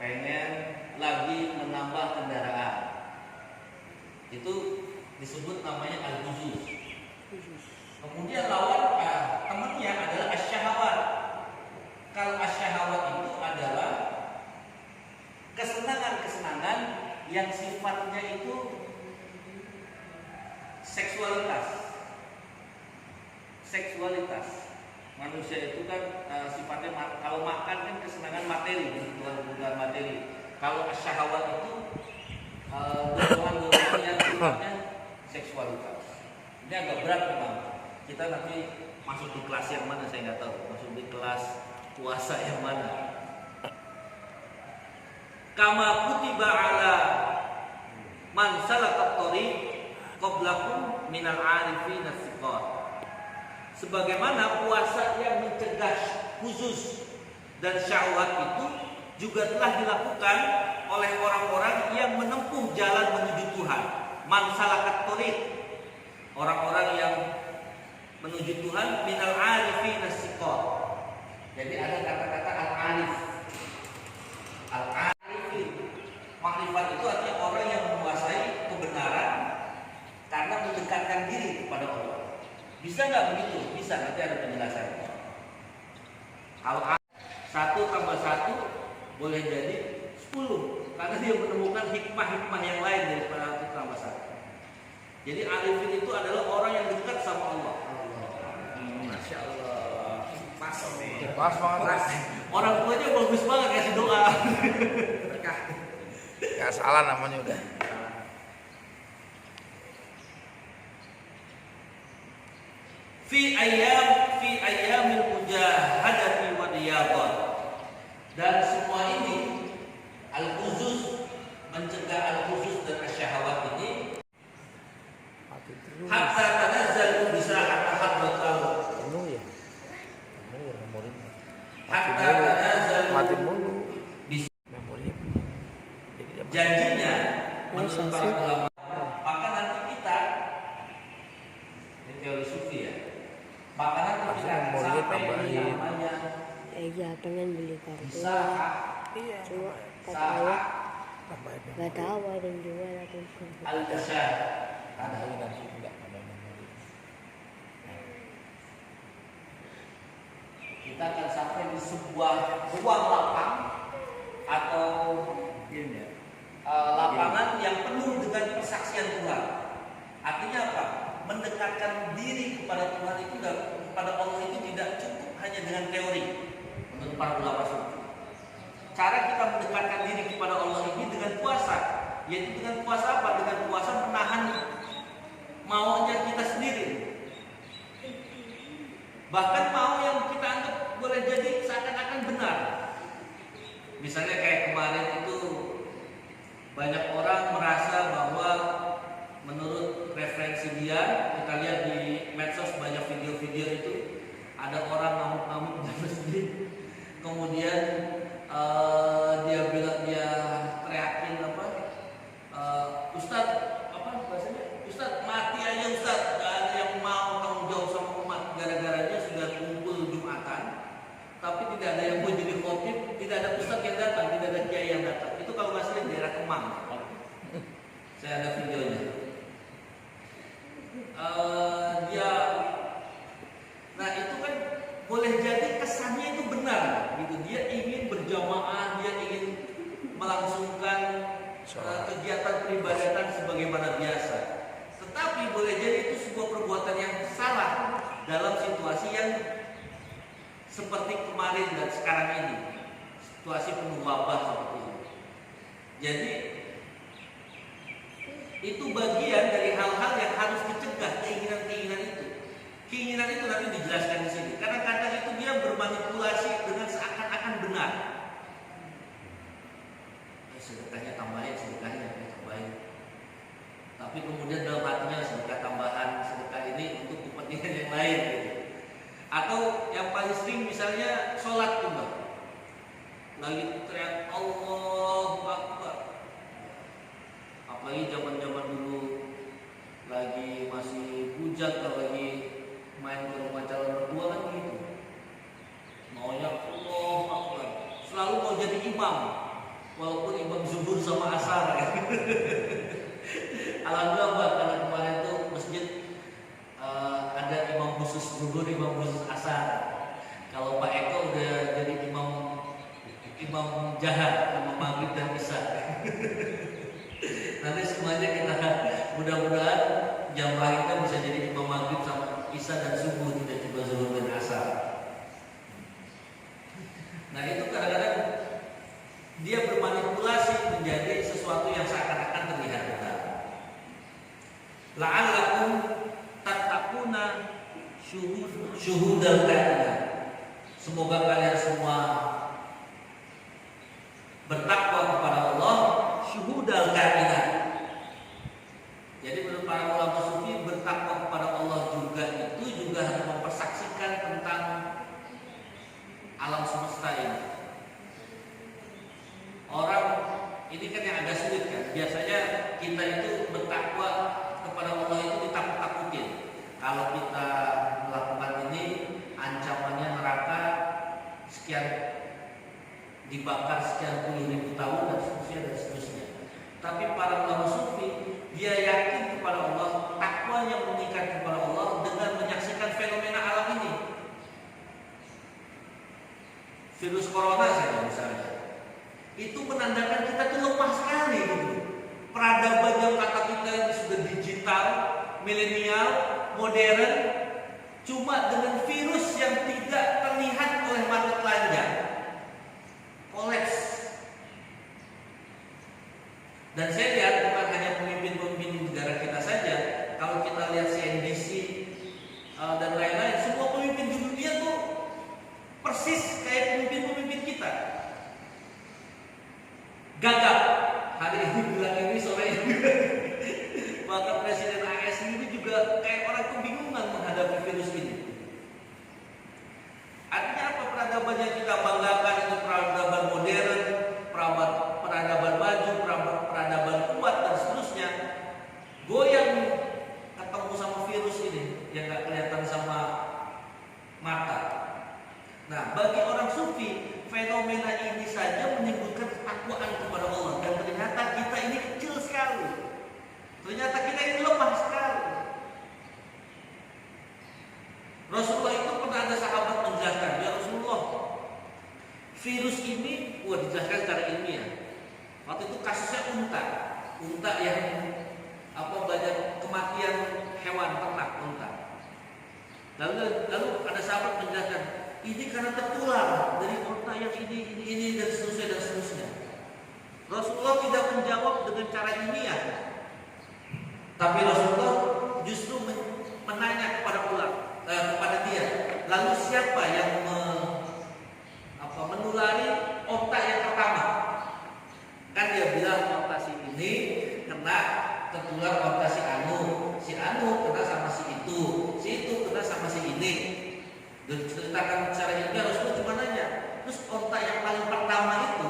pengen lagi menambah kendaraan, itu disebut namanya al-khuzuz. Kemudian lawan temannya adalah asyahawat. Kalau asyahawat itu adalah kesenangan-kesenangan yang sifatnya itu seksualitas. seksualitas. Manusia itu kan sifatnya kalau makan kan kesenangan materi, kebutuhan materi. Kalau syahwat itu dorongan-dorongan yang sifatnya seksualitas. Ini agak berat memang. Kita nanti masuk di kelas yang mana saya nggak tahu. Masuk di kelas puasa yang mana. Kama kutiba ala man salaka thariq qablakum minal arifin as-siqat. Sebagaimana puasa yang mencegah khusus dan syahwat itu juga telah dilakukan oleh orang-orang yang menempuh jalan menuju Tuhan. Man salaka thariq, orang-orang yang menuju Tuhan minal arifin as-siqat. Jadi ada kata-kata al-arif. Al-arifin. Makrifat itu artinya orang yang menguasai kebenaran karena mendekatkan diri kepada Allah. Bisa nggak begitu? Bisa, nanti ada penjelasannya. Kalau 1 tambah 1 boleh jadi 10 karena dia menemukan hikmah-hikmah yang lain daripada 1 tambah 1. Jadi arifin itu adalah orang yang dekat sama Allah. Masya Allah. Pas banget. Orang tuanya bagus banget kasih doa. Gak salah namanya udah. Fi ayyamil mujahadati wa riyadhah. Dan semua ini al-khusus, mencegah al-khusus dan asyahawat ini hatta tanazzalu bisrahat hadratahu. Penuh ya memorinya. Hatta tanazzalu Mati mulu. bis Memorinya. Jadi dia janjinya menurut para ulama. Maka nanti kita ini teori sufi ya. Maka nanti kita akan Memorinya sampai di tambahin. namanya Iya pengen beli kartu. bisa Cuma kata sah saya tambahin nggak tahu ada yang jual atau al-kasyaf. tambahin nanti enggak ada memori. Kita akan sampai di sebuah ruang lapang atau lapangan yang penuh dengan persaksian Tuhan. Artinya apa? Mendekatkan diri kepada Tuhan itu dan kepada Allah itu tidak cukup hanya dengan teori menurut para ulama sufi. Cara kita mendekatkan diri kepada Allah ini dengan puasa, yaitu dengan puasa apa? Dengan puasa menahan maunya kita sendiri. Bahkan mau yang kita anggap boleh jadi seakan-akan benar. Misalnya kayak kemarin itu banyak orang merasa bahwa menurut referensi dia, kita lihat di medsos banyak video-video itu ada orang ngamuk-ngamuk di masjid, kemudian dia bilang dia teriakin apa, Ustadz apa bahasanya, Ustadz mati aja Ustadz, gak ada yang mau tanggung jawab sama umat gara-garanya sudah kumpul Jumatan, tapi tidak ada yang mau jadi khotib, tidak ada ustadz yang datang, tidak ada kiai yang datang. Itu kalau nggak salah di daerah Kemang. Saya ada videonya. Nah itu kan boleh jadi kesannya itu benar, gitu. Dia ingin berjamaah, dia ingin melangsungkan kegiatan peribadatan sebagaimana biasa. Tetapi boleh jadi itu sebuah perbuatan yang salah dalam situasi yang seperti kemarin dan sekarang ini, situasi penuh wabah seperti ini. Jadi itu bagian dari hal-hal yang harus dicegah, keinginan-keinginan itu. Keinginan itu nanti dijelaskan di sini. Kadang-kadang itu dia bermanipulasi dengan seakan-akan benar. Sedekahnya tambahin, sedekahnya tambahin. Tapi kemudian dalam hatinya sedekah tambahan, sedekah ini untuk kepentingan yang lain. Gitu. Atau yang paling sering misalnya sholat tuh Mbak. Lagi teriak Allahu Akbar. Apalagi zaman-zaman dulu lagi masih bujang, kalau lagi main ke rumah calon mertua kan gitu. Maunya Allahu Akbar. Selalu mau jadi imam. Walaupun imam zuhur sama asar ya. Alhamdulillah Mbak, karena kemarin tuh masjid ada imam khusus zuhur, imam khusus asar. Kalau Pak Eko udah jadi imam jahat, imam maghrib dan isya. Nanti semuanya kita mudah-mudahan jamaah kita bisa jadi imam maghrib sama isya dan subuh, tidak syuhudal kainat. Semoga kalian semua bertakwa kepada Allah syuhudal kainat. Jadi menurut para ulama sufi, bertakwa kepada Allah itu juga harus mempersaksikan tentang alam semesta ini. Orang ini kan yang agak sulit kan. Biasanya kita itu bertakwa kepada Allah itu ditakut-takutin. Kalau kita melakukan ini, ancamannya neraka sekian, dibakar sekian puluh ribu tahun dan seterusnya dan seterusnya. Tapi para ulama sufi, dia yakin kepada Allah, takwanya mengikat kepada Allah dengan menyaksikan fenomena alam ini. Virus corona saja misalnya, itu menandakan kita tuh lemah sekali gitu. Peradaban yang kata kita ini sudah digital, milenial, modern, cuma dengan virus yang tidak terlihat oleh mata telanjang, kolaps. Dan saya lihat bukan hanya pemimpin-pemimpin negara kita saja. Kalau kita lihat CNBC dan lain-lain, semua pemimpin di dunia tuh persis kayak pemimpin-pemimpin kita. Gagap. Hari ini bilang ini, sore ini. Maka Presiden AS ini juga kayak orang kebingungan menghadapi virus ini. Artinya apa? Peradaban yang kita banggakan itu peradaban modern, peradaban maju, peradaban kuat dan seterusnya, goyang ketemu sama virus ini yang gak kelihatan sama mata. Nah, bagi orang sufi, fenomena ini saja menimbulkan ketakwaan kepada Allah. Dan ternyata kita ini kecil sekali. Ternyata kita ini lemah sekali. Rasulullah itu pernah ada sahabat menjelaskan, ya Rasulullah, virus ini, dijelaskan secara ilmiah. Waktu itu kasusnya unta yang banyak kematian hewan ternak unta. Lalu ada sahabat menjelaskan, ini karena tertular dari unta yang ini dan seterusnya. Rasulullah tidak menjawab dengan cara ilmiah, tapi Rasulullah justru menanya kepada dia, lalu siapa yang menulari unta yang pertama? Kan dia bilang unta si ini kena tertular unta si anu kena sama si itu kena sama si ini. Dan ceritakan secara ilmiah, Rasulullah cuma nanya, terus unta yang paling pertama itu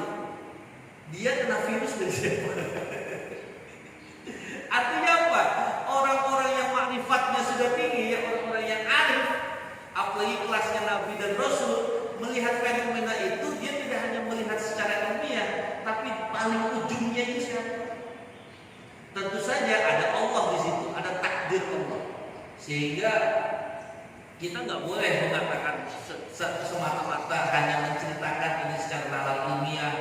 dia kena virus dari siapa? Artinya apa? Orang-orang yang makrifatnya sudah tinggi, orang-orang yang arif, apalagi kelasnya Nabi dan Rasul, melihat fenomena itu dia tidak hanya melihat secara ilmiah, tapi paling ujungnya itu siapa? Tentu saja ada Allah di situ, ada takdir Allah. Sehingga kita nggak boleh mengatakan semata-mata hanya menceritakan ini secara nalar ilmiah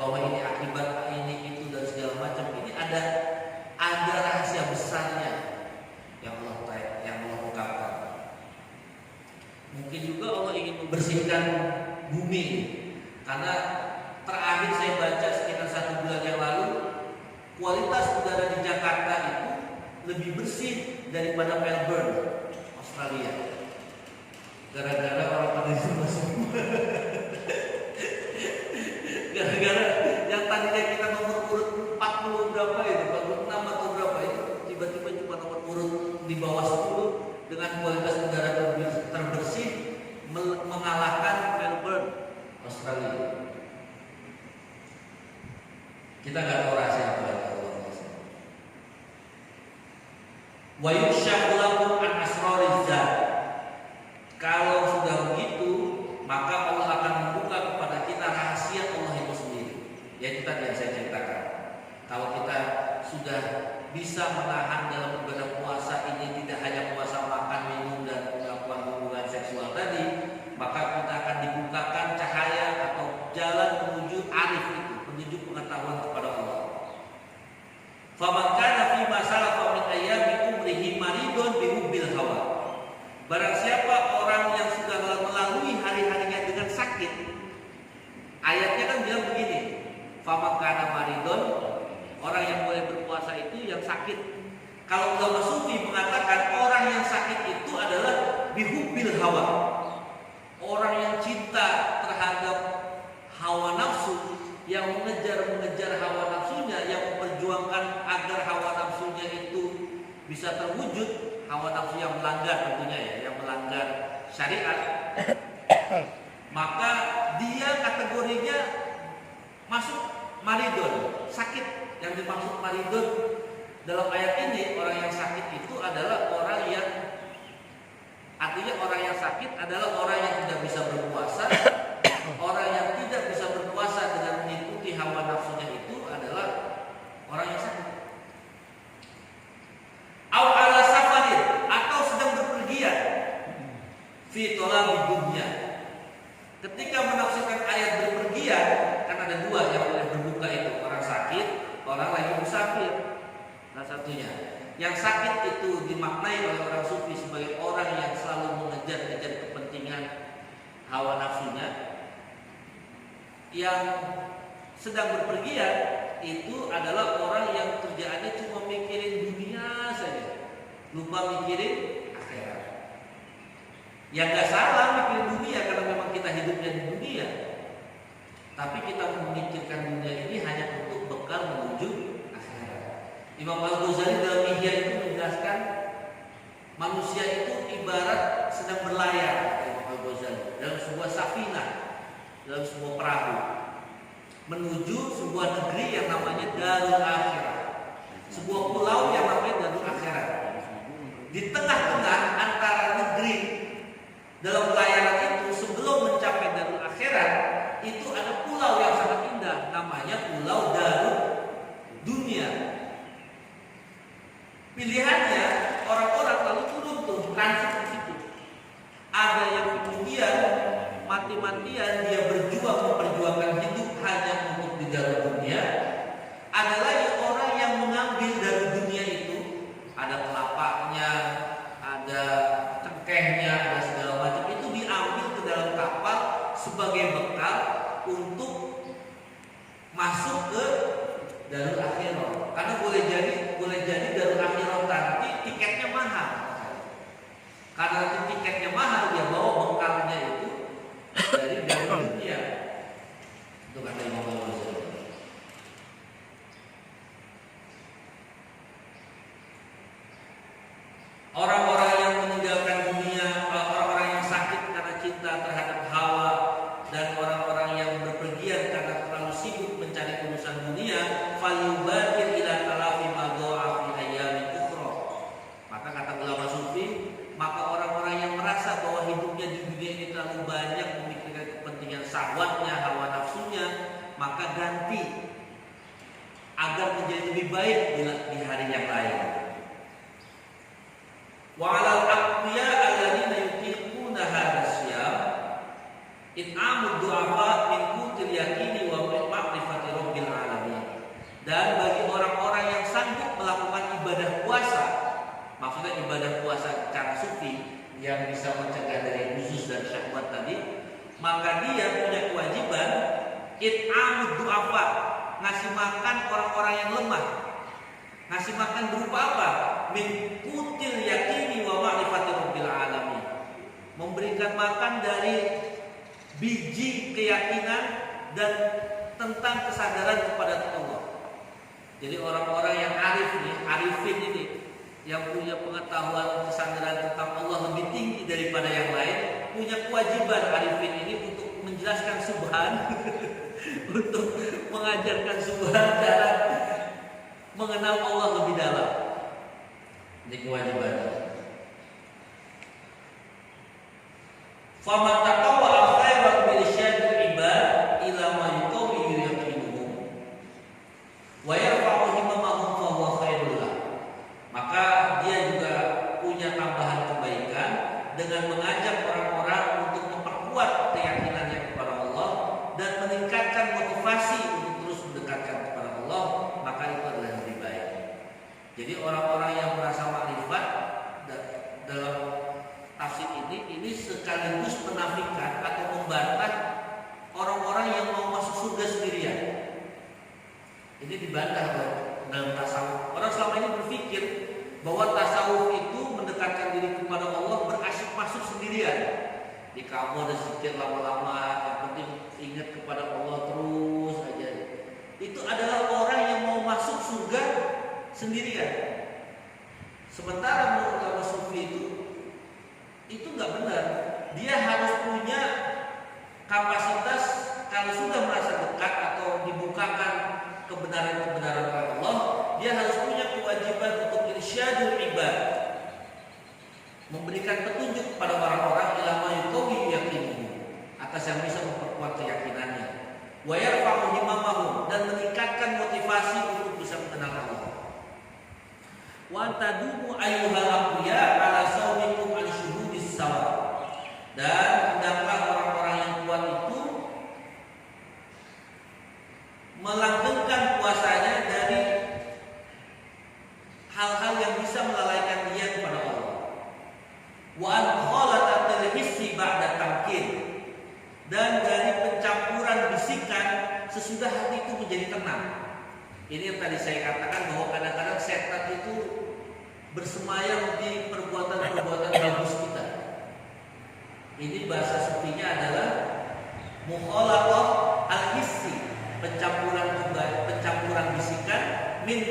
bahwa ini akibat ini itu dan segala macam. Ini ada rahasia besarnya yang Allah ungkapkan. Mungkin juga Allah ingin membersihkan bumi, karena terakhir saya baca sekitar 1 bulan yang lalu, kualitas udara di Jakarta itu lebih bersih daripada Melbourne, Australia. Gara-gara orang pada semua. Gara-gara yang tadinya kita nomor urut 40 berapa itu, 46 atau berapa itu, tiba-tiba cuma nomor urut di bawah 10 dengan kualitas udara terbersih mengalahkan Melbourne, Australia. Kita nggak tahu rahasia apa yang Allah. Wa yukshafu lakum an asrariz zat. Kalau sudah begitu, maka Allah akan membuka kepada kita rahasia Allah itu sendiri. Yaitu tadi yang saya ceritakan. Kalau kita sudah bisa menahan dalam ibadah puasa ini, tidak hanya puasa makan, minum dan melakukan hubungan seksual tadi, maka kita akan dibukakan cahaya atau jalan menuju arif itu, menuju pengetahuan kepada Allah. Faman kana fi ma salafa min ayyami umrihi maridun bi hubbil hawa. Barang siapa orang yang sudah melalui hari-harinya dengan sakit, ayatnya kan bilang begini, faman kana maridun, orang yang boleh berpuasa itu yang sakit. Kalau ulama sufi mengatakan orang yang sakit itu adalah bihubbil hawa. Orang yang cinta terhadap hawa nafsu, yang mengejar hawa nafsunya, yang memperjuangkan agar hawa nafsunya itu bisa terwujud, hawa nafsu yang melanggar tentunya ya, yang melanggar syariat, maka dia kategorinya masuk maridun, sakit. Yang dimaksud maridun dalam ayat ini, orang yang sakit itu adalah orang yang, artinya orang yang sakit adalah orang yang tidak bisa berpuasa. Orang yang tidak bisa berpuasa dengan mengikuti hawa nafsunya itu adalah orang yang sakit. Au ala safarin, atau sedang berpergian fi talabi dunya. Ketika menafsirkan ayat berpergian, kan ada dua yang boleh berbuka itu, orang sakit, orang lagi musafir. Salah satunya, yang sakit itu dimaknai oleh orang sufi sebagai orang yang selalu mengejar-ngejar kepentingan hawa nafsunya. Yang sedang berpergian itu adalah orang yang kerjaannya cuma mikirin dunia saja, lupa mikirin akhirat. Ya nggak salah mikirin dunia karena memang kita hidupnya di dunia, tapi kita memikirkan dunia ini hanya untuk bekal menuju akhirat. Imam Al-Ghazali dalam Ihya itu menjelaskan manusia itu ibarat sedang berlayar, Imam Al-Ghazali, dalam sebuah safinah, dalam sebuah perahu menuju sebuah negeri yang namanya Darul Akhirat, sebuah pulau yang namanya Darul Akhirat. Di tengah-tengah antara negeri dalam pelayaran itu sebelum mencapai Darul Akhirat itu ada pulau yang sangat indah, namanya Pulau Darul Dunia. Pilihannya orang-orang lalu turun tuh transit di situ. Ada yang kemudian mati-matian dia memperjuangkan hidup hanya untuk di dalam dunia. Ada lagi orang yang mengambil dari dunia itu, ada kelapanya, ada cengkehnya, ada segala macam, itu diambil ke dalam kapal sebagai bekal untuk masuk ke Darul Akhirat. Karena boleh jadi Darul Akhirat nanti tiketnya mahal. Karena nanti tiketnya mahal, dia bawa bekalnya itu dari dunia. Itu kata Imam Al-Ghazali. Orang-orang yang meninggalkan dunia, orang-orang yang sakit karena cinta terhadap hawa, dan orang-orang yang berpergian karena terlalu sibuk mencari urusan dunia, falyubadir ila talafi ma dha'a fi ayyamin ukhra. Maka kata ulama sufi, maka orang-orang yang merasa bahwa hidupnya di dunia ini terlalu banyak memikirkan kepentingan syahwatnya, hawa nafsunya, maka ganti agar menjadi lebih baik di hari yang lain. Wa 'alal aqwiya alladziina yutiquna hadzal syiyam it'amud du'afa min qutil yaqini wa ma'rifati rabbil alamin. Dan bagi orang-orang yang sanggup melakukan ibadah puasa, maksudnya ibadah puasa secara sufi yang bisa mencegah dari khusus dan syahwat tadi, maka dia punya kewajiban it'amud du'afa, ngasih makan orang-orang yang lemah. Ngasih makan berupa apa? Min qutil yaqini wa ma'rifati rabbil alamin. Memberikan makan dari biji keyakinan dan tentang kesadaran kepada Allah. Jadi orang-orang yang arifin ini, yang punya pengetahuan kesadaran tentang Allah lebih tinggi daripada yang lain, punya kewajiban arifin ini untuk menjelaskan subhan, untuk mengajarkan subhan cara mengenal Allah lebih dalam. Ini kewajiban. Faman taqawwa khairan bil syadil ibad ila ma yuqawwi yaqinuhum wa yarfa'u himmahum fa huwa khairul lah. Maka dia juga punya tambahan kebaikan dengan mengajak orang-orang untuk memperkuat keyakinannya kepada Allah dan meningkatkan motivasi untuk terus mendekatkan kepada Allah, maka itu adalah yang lebih baik. Jadi orang-orang yang merasa makrifat dalam tafsir ini sekaligus menafikan atau membantah orang-orang yang mau masuk surga sendirian. Ini dibantah dalam tasawuf. Orang selama ini berpikir bahwa tasawuf itu mendekatkan diri kepada Allah, berasyik masuk di kamar dan zikir lama-lama, yang penting ingat kepada Allah terus aja. Itu adalah orang yang mau masuk surga sendirian. Sementara menurut ulama sufi itu nggak benar. Dia harus punya kapasitas, kalau sudah merasa dekat atau dibukakan kebenaran-kebenaran oleh Allah, dia harus punya kewajiban untuk irsyadul ibad, memberikan petunjuk kepada orang-orang ilmu yuqawi yaqinuhu, atas yang bisa memperkuat keyakinannya, wa yarfa'u himamahum, dan meningkatkan motivasi untuk bisa mengenal Allah. Wa tadumu ayyuhal aqwiya ala sawmikum an syuhudis sawa, dan hendaklah orang-orang yang kuat itu melanggengkan puasanya dari hal-hal yang bisa melalaikan dia kepada Allah. Wa an khalatatil hissi ba'da tamkin, dan dari pencampuran bisikan sesudah hati itu menjadi tenang. Ini yang tadi saya katakan bahwa kadang-kadang setan itu bersemayam di perbuatan-perbuatan bagus kita. Ini bahasa sufinya adalah mukhalaqah al-hissi, pencampuran bisikan min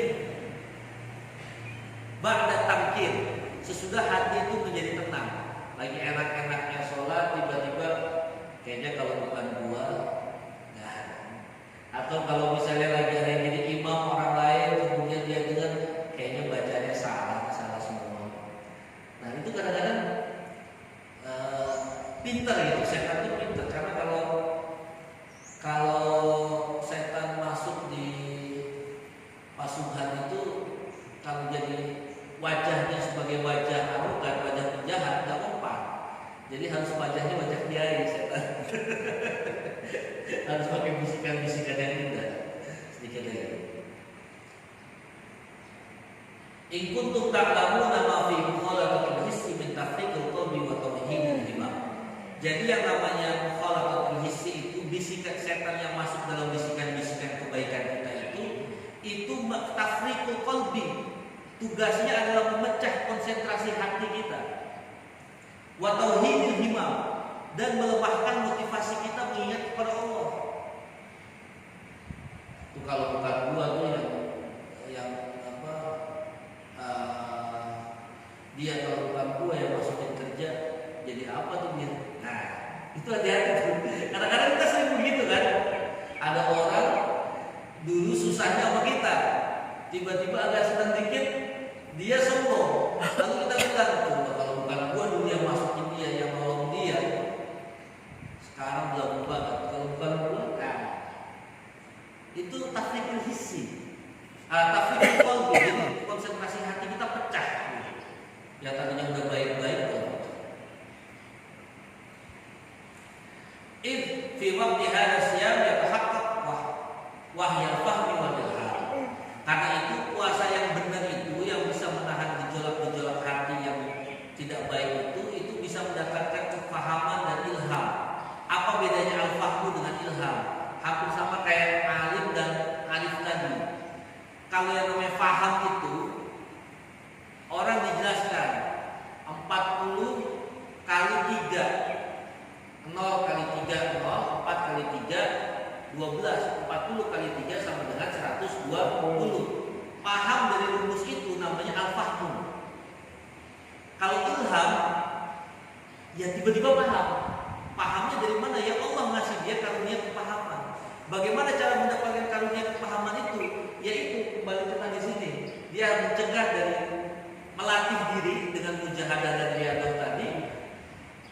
ba'da tamkin, sesudah hati itu menjadi tenang. Lagi enak-enaknya sholat, tiba-tiba kayaknya kalau bukan gua nggak ada. Atau kalau misalnya lagi ada yang jadi imam orang lain, kemudian dia dengar kayaknya bacanya salah semua. Nah itu kadang-kadang pinter gitu, setan itu pinter, karena kalau setan masuk di pasukan itu, kalau jadi wajahnya sebagai wajah arogan, wajah penjahat, nggak mempan. Jadi harus wajahnya wajah kiai setan. Harus pakai bisikan-bisikan yang indah. Sedikit lagi. In kuntum ta'lamuna ma fi mukhalaqatil hissi min tahqiqil qalbi wa tawhidil himam. Jadi yang namanya mukhalaqatul hissi itu bisikan setan yang masuk dalam bisikan-bisikan kebaikan kita itu tafriqul qalbi. Tugasnya adalah memecah konsentrasi hati kita. Wa tauhidil himam, dan melemahkan motivasi kita mengingat kepada Allah. Itu kalau bukan gua tuh yang apa dia kalau bukan gua yang masukin kerja jadi apa tuh dia? Nah, itu hati-hati tuh. Kadang-kadang kita sering begitu kan. Ada orang dulu susahnya sama kita, tiba-tiba agak senang dikit dia sombong. Lalu kita bilang, coba kalau bukan gua dulu yang masukin dia, yang nolong dia, sekarang belum banget. Kalau bukan gua, kan itu tafriqul hissi, tafriqul qalbi. Jadi konsentrasi hati kita pecah. Yang tadinya udah baik-baik tuh. If fi waqti hadha siyam yatahaqqaq wahyal fahmi wal ilham. Karena itu puasa yang benar itu yang bisa menahan gejolak-gejolak hati yang tidak baik itu bisa mendatangkan kefahaman dan ilham. Apa bedanya al-fahmu dengan ilham? Hampir sama kayak alim dan alif tadi. Kalau yang namanya faham itu orang dijelaskan 40 kali 3, 0 kali 3 0, 4 kali 3 12, 40 kali 3 sama dengan 120. Paham dari rumus itu namanya al-fahmu. Kalau ilham, ya tiba-tiba paham. Pahamnya dari mana? Ya Allah ngasih dia karunia kepahaman. Bagaimana cara mendapatkan karunia kepahaman itu? Yaitu kembali ke tadi sini. Dia mencegah dari melatih diri dengan mujahadah dan riadah tadi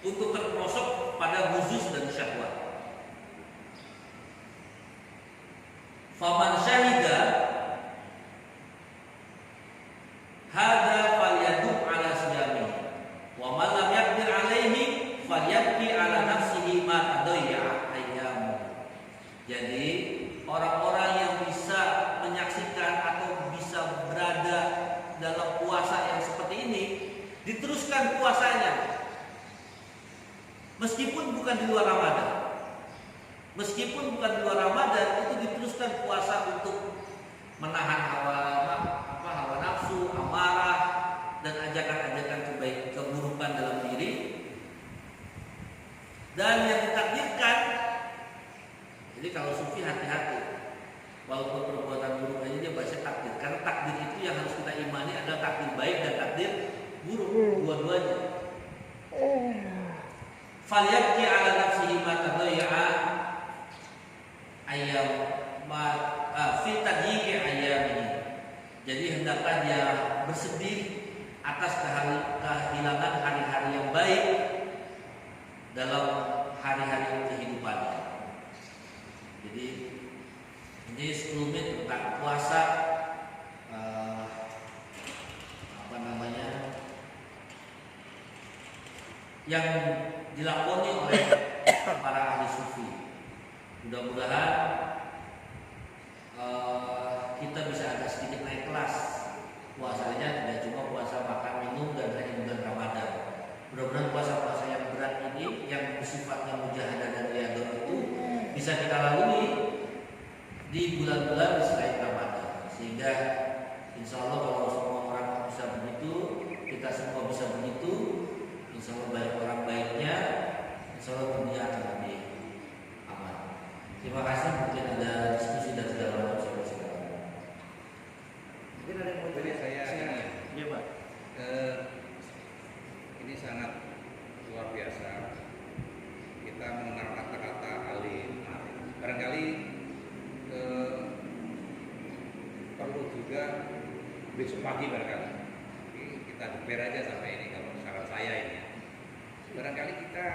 untuk terperosok pada khusus dan syahwat. Faman syahida hada falyadum ala siyami wa man lam yaqdir alaihi falyabki ala nafsihi ma tadayya ayyamu. Jadi orang-orang yang bisa menyaksikan atau bisa berada dalam puasa yang seperti ini, diteruskan puasanya meskipun bukan di luar Ramadan. Meskipun bukan di luar Ramadan, itu diteruskan puasa untuk menahan hawa nafsu, amarah, dan ajakan-ajakan keburukan dalam diri. Dan yang ditakdirkan, jadi kalau sufi hati-hati. Walaupun perbuatan buruk aja dia baca takdir. Karena takdir itu yang harus kita imani adalah takdir baik dan takdir buruk, dua-duanya. Falyabki ala nafsihi ma tadayya'a ayyam ma fi tadyi'i ayyamihi. Jadi hendaklah dia bersedih atas kehilangan hari-hari yang baik dalam hari-hari kehidupannya. Jadi ini 10 menit tentang puasa yang dilakoni oleh para ahli sufi. Mudah-mudahan kita bisa agak sedikit naik kelas puasanya, tidak cuma puasa makan minum dan hanya bulan Ramadan. Mudah-mudahan puasa-puasa yang berat ini yang bersifatnya mujahadah dan riyadhah itu bisa kita lalui di bulan-bulan selain Ramadan, sehingga insya Allah kalau semua orang bisa begitu, kita semua bisa begitu, insya Allah baik orang baiknya, insya Allah dunia akan lebih aman. Terima kasih. Mungkin ada diskusi dan segala macam saudara-saudara. Mungkin ada yang mau Jadi saya Iya Pak. ini sangat luar biasa. Kita mengenal kata-kata alim. Barangkali perlu juga besok pagi barangkali kita deber aja sampai ini kalau saran saya ini ya. Barangkali kita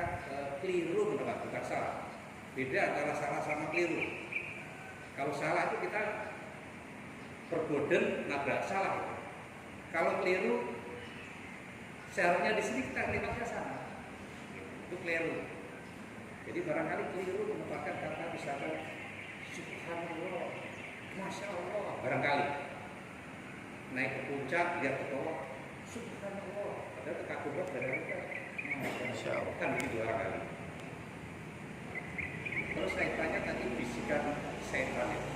keliru mendapat bukan salah. Beda antara salah sama keliru. Kalau salah itu kita perboden nabrak salah. Kalau keliru seharusnya di sini kita kalimatnya sama. Itu keliru. Jadi barangkali keliru menempatkan kata misalkan Subhanallah, Masya Allah, barangkali naik ke puncak lihat ke bawah, Subhanallah, padahal kekaguman dari kita, Masya Allah, kan begitu barangkali. Terus saya tanya tadi bisikan setan itu,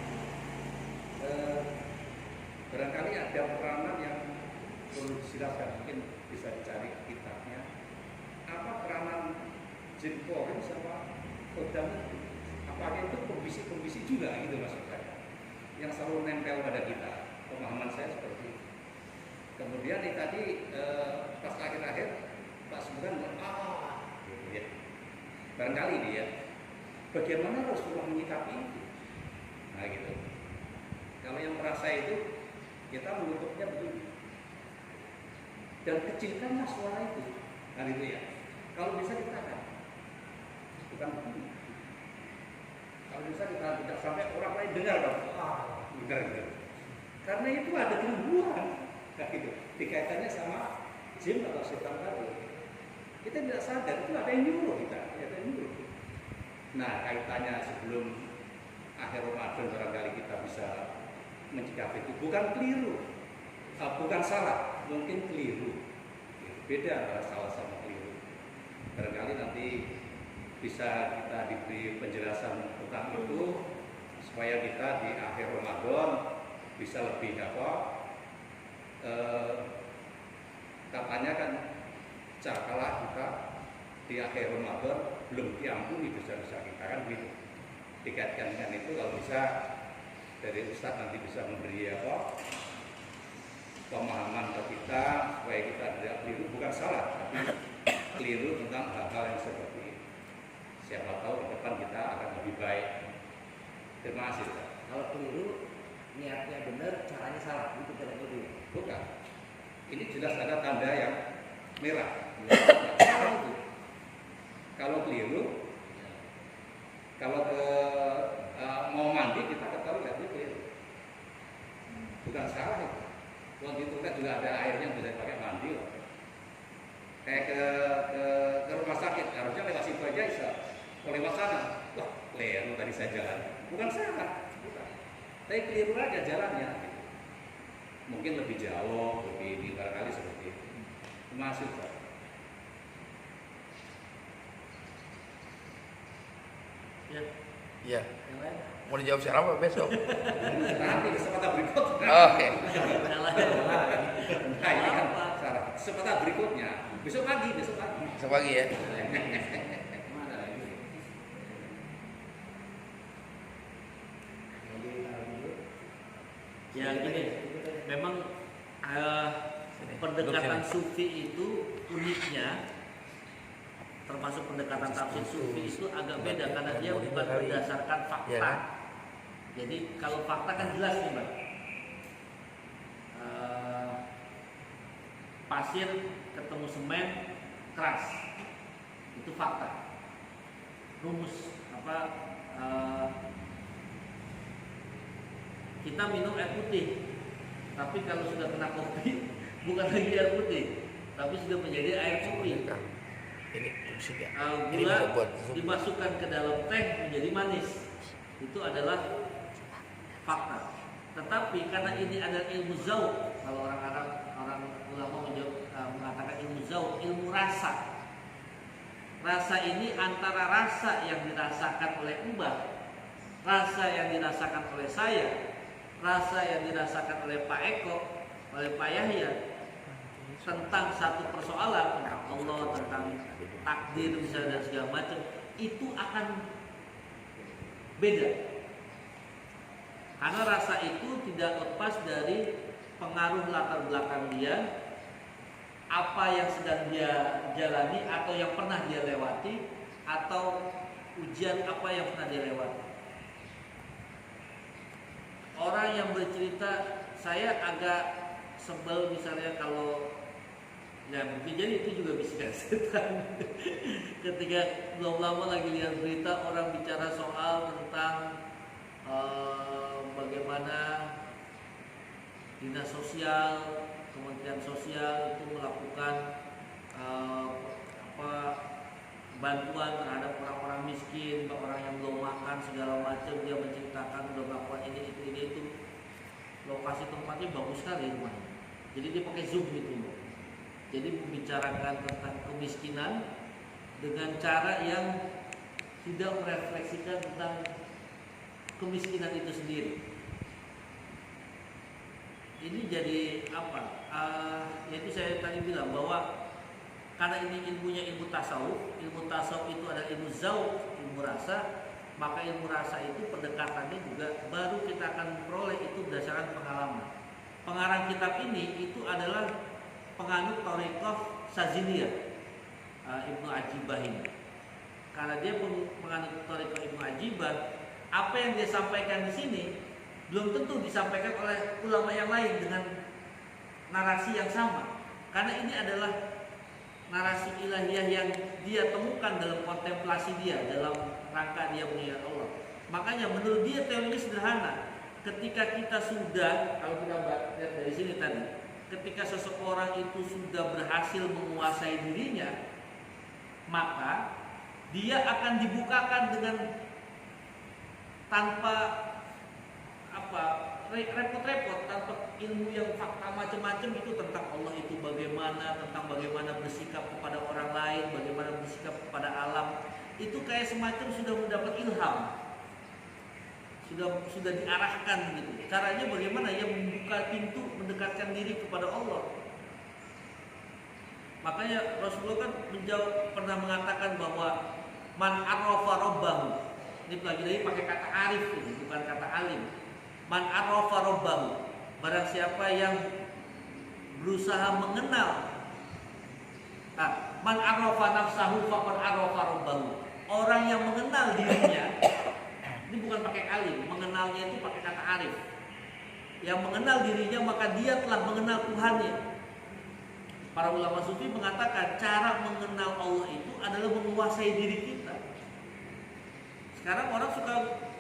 barangkali ada peranan yang perlu dijelaskan, mungkin bisa dicari kitabnya. Apa peranan jin korin sama kodam itu? Apakah itu pembisik-pembisik juga gitu maksud saya, yang selalu nempel pada kita? Pemahaman saya seperti itu. Kemudian ini tadi pas akhir-akhir Pak Seburan gitu ya. Barangkali dia bagaimana Rasulullah menyikapi itu. Nah gitu. Kalau yang merasa itu kita menutupnya begini. Dan kecilkanlah suara itu. Nah itu ya. Kalau bisa ditahan. Bukan begini. Kalau bisa kita tidak sampai orang lain dengar dong. Dengar gitu. Karena itu ada gangguan. Nah gitu. Dikaitannya sama jin atau setan tadi. Kita tidak sadar itu ada yang nyuruh kita. Ada yang nyuruh. Nah kaitannya sebelum akhir Ramadan barangkali kita bisa mencegah itu. Bukan keliru. Bukan salah. Mungkin keliru. Beda antara salah sama keliru. Barangkali nanti bisa kita diberi penjelasan tentang itu supaya kita di akhir Ramadan bisa lebih katanya kan cakalah kita di akhir Ramadan belum diampuni dosa-dosa kita kan begitu. Dikaitkan dengan itu kalau bisa dari Ustadz nanti bisa memberi pemahaman ke kita supaya kita tidak keliru, bukan salah tapi keliru tentang hal-hal yang seperti ini. Siapa tahu ke depan kita akan lebih baik. Terima kasih. Kalau keliru niatnya benar, caranya salah, itu tidak keliru. Bukan. Ini jelas ada tanda yang merah. Kalau keliru, kalau mau mandi kita ketahui lihatnya keliru. Bukan salah itu. Waktu itu kan juga ada airnya bisa dipakai mandi loh. Kayak ke rumah sakit harusnya lewat situ aja bisa. Kalau lewat sana, wah keliru tadi saya jalan. Bukan salah, bukan. Tapi keliru aja jalannya. Mungkin lebih jauh, lebih ini barangkali seperti itu. Masih Pak. Ya. Iya. Yang lain? Mau dijawab sekarang apa besok? Nanti kesempatan berikutnya. Oke. Nah ini kan kesempatan berikutnya. Besok pagi. Besok pagi ya. Mana lagi? Ya gini, memang pendekatan sufi itu uniknya, termasuk pendekatan tafsir sufi itu agak beda karena dia bukan berdasarkan fakta. Jadi kalau fakta kan jelas nih Mbak, pasir ketemu semen keras, itu fakta. Rumus apa? Kita minum air putih, tapi kalau sudah kena kopi bukan lagi air putih, tapi sudah menjadi air kopi. Ini fungsinya. Gula dimasukkan ke dalam teh menjadi manis, itu adalah fakta. Tetapi karena ini adalah ilmu zauq, kalau orang ulama mengatakan ilmu zauq, ilmu rasa. Rasa ini antara rasa yang dirasakan oleh Mbah, rasa yang dirasakan oleh saya, rasa yang dirasakan oleh Pak Eko, oleh Pak Yahya tentang satu persoalan, tentang Allah, tentang takdir misalnya dan segala macam, itu akan beda. Karena rasa itu tidak lepas dari pengaruh latar belakang dia, apa yang sedang dia jalani atau yang pernah dia lewati, atau ujian apa yang pernah dia lewati. Orang yang bercerita, saya agak sebel misalnya kalau ya mungkin jadi itu juga bisikan setan. Ketika belum lama lagi lihat berita orang bicara soal tentang bagaimana dinas sosial, Kementerian Sosial itu melakukan bantuan terhadap orang-orang miskin, orang yang belum makan segala macam. Dia menceritakan udah melakukan ini itu. Lokasi tempatnya bagus sekali rumahnya. Jadi dia pakai zoom gitu. Jadi membicarakan tentang kemiskinan dengan cara yang tidak merefleksikan tentang kemiskinan itu sendiri. Ini jadi apa? Yaitu saya tadi bilang bahwa karena ini ilmunya ilmu tasawuf itu adalah ilmu zauq, ilmu rasa, maka ilmu rasa itu pendekatannya juga baru kita akan peroleh itu berdasarkan pengalaman. Pengarang kitab ini itu adalah penganut Thariqah Saziliyah, Ibnu Ajibah ini. Karena dia penganut Thariqah Ibnu Ajibah, apa yang dia sampaikan di sini belum tentu disampaikan oleh ulama yang lain dengan narasi yang sama. Karena ini adalah narasi ilahiyah yang dia temukan dalam kontemplasi dia, dalam rangka dia mengingat Allah. Makanya menurut dia teorinya sederhana. Ketika kita sudah, kalau kita lihat dari sini tadi, ketika seseorang itu sudah berhasil menguasai dirinya, maka dia akan dibukakan dengan tanpa repot-repot, tanpa ilmu yang fakta macam-macam itu tentang Allah itu bagaimana, tentang bagaimana bersikap kepada orang lain, bagaimana bersikap kepada alam. Itu kayak semacam sudah mendapat ilham, sudah diarahkan gitu. Caranya bagaimana? Ya membuka pintu, mendekatkan diri kepada Allah. Makanya Rasulullah kan pernah mengatakan bahwa man arafa rabbahu. Ini lagi-lagi pakai kata arif ini, bukan kata alim. Man arafa rabbahu, barang siapa yang berusaha mengenal. Man arafa nafsahu faqad arafa rabbahu. Orang yang mengenal dirinya, ini bukan pakai alim, mengenalnya itu pakai kata arif. Yang mengenal dirinya maka dia telah mengenal Tuhannya. Para ulama sufi mengatakan cara mengenal Allah itu adalah menguasai diri kita. Sekarang orang suka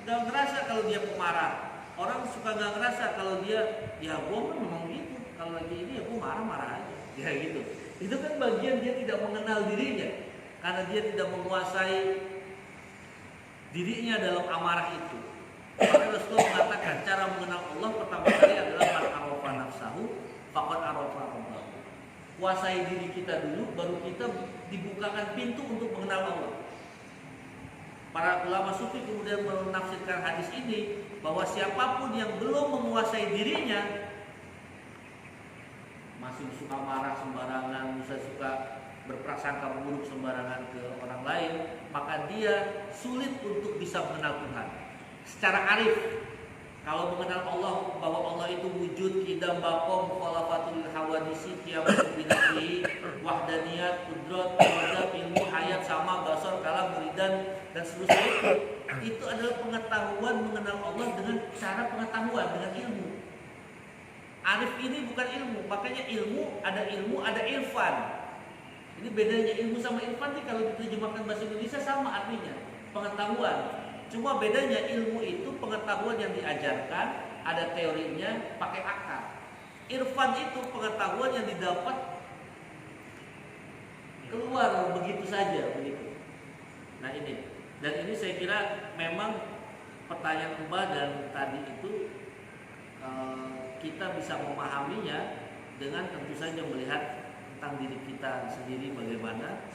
gak ngerasa kalau dia pemarah. Orang suka gak ngerasa kalau dia, ya gue memang gitu. Kalau lagi ini ya gue marah-marah aja. Ya gitu. Itu kan bagian dia tidak mengenal dirinya. Karena dia tidak menguasai dirinya dalam amarah itu. Maka Rasulullah mengatakan cara mengenal Allah pertama kali adalah man arafa nafsahu faqad arafa rabbahu. Kuasai diri kita dulu, baru kita dibukakan pintu untuk mengenal Allah. Para ulama sufi kemudian menafsirkan hadis ini bahwa siapapun yang belum menguasai dirinya, masih suka marah sembarangan, bisa suka berprasangka buruk sembarangan ke orang lain, maka dia sulit untuk bisa mengenal Tuhan secara arif. Kalau mengenal Allah, bahwa Allah itu wujud, qidam, baqa, mukhalafatul hawadisi, qiyamatun binafsihi, wahdaniyat, qudrat, irodah, ilmu, hayat, sama, basar, kalam, muridan, dan seterusnya. Itu adalah pengetahuan mengenal Allah dengan cara pengetahuan, dengan ilmu. Arif ini bukan ilmu, makanya ilmu, ada irfan. Ini bedanya ilmu sama irfan nih, kalau diterjemahkan bahasa Indonesia sama artinya, pengetahuan. Cuma bedanya ilmu itu pengetahuan yang diajarkan, ada teorinya, pakai akal. Irfan itu pengetahuan yang didapat keluar begitu saja, begitu. Nah ini, dan ini saya kira memang pertanyaan Mbak dan tadi itu kita bisa memahaminya dengan tentu saja melihat tentang diri kita sendiri bagaimana,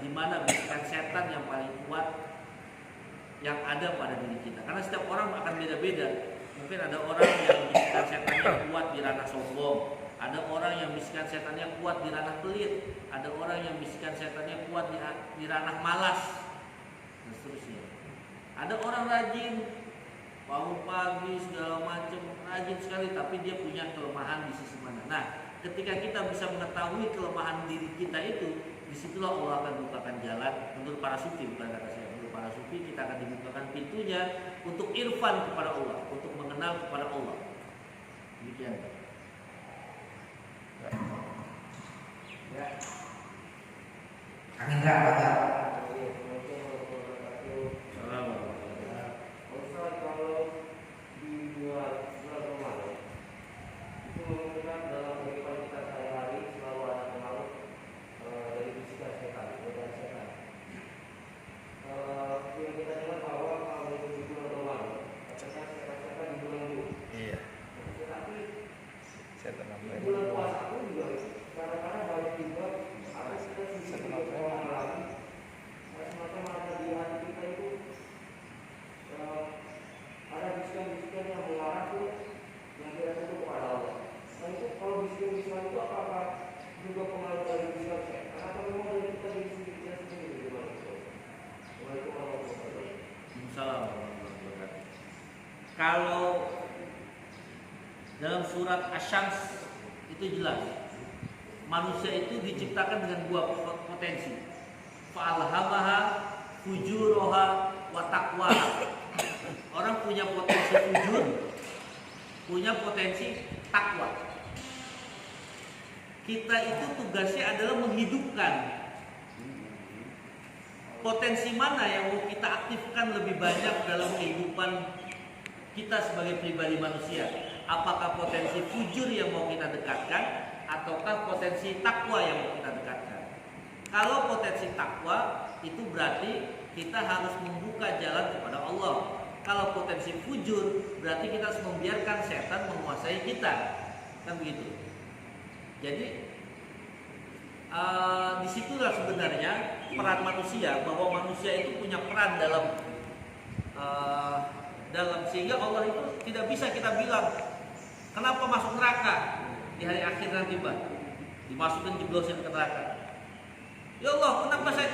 di mana bisikan setan yang paling kuat yang ada pada diri kita. Karena setiap orang akan beda-beda. Mungkin ada orang yang bisikan setannya kuat di ranah sombong, ada orang yang bisikan setannya kuat di ranah pelit, ada orang yang bisikan setannya kuat di ranah malas, dan seterusnya. Ada orang rajin, bangun pagi segala macam, rajin sekali, tapi dia punya kelemahan di sisi mana. Nah, ketika kita bisa mengetahui kelemahan diri kita itu, disitulah Allah akan bukakan jalan. Menurut para sufi, bukan kata saya, menurut para sufi kita akan dibukakan pintunya untuk irfan kepada Allah, untuk mengenal kepada Allah. Demikian. Ya. Kang Indra, Pak. Iya. Saya tenang. Kalau dalam surat Asy-Syams itu jelas, manusia itu diciptakan dengan dua potensi, fa'alhamaha fujuraha wa taqwaha. Orang punya potensi fujur, punya potensi takwa. Kita itu tugasnya adalah menghidupkan potensi mana yang mau kita aktifkan lebih banyak dalam kehidupan kita sebagai pribadi manusia. Apakah potensi fujur yang mau kita dekatkan, ataukah potensi takwa yang mau kita dekatkan? Kalau potensi takwa itu berarti kita harus membuka jalan kepada Allah. Kalau potensi fujur berarti kita harus membiarkan setan menguasai kita, kan begitu. Jadi disitulah sebenarnya peran manusia, bahwa manusia itu punya peran dalam sehingga Allah itu tidak bisa kita bilang kenapa masuk neraka di hari akhir nanti, Pak, dimasukkan jeblosin ke neraka. Ya Allah, kenapa saya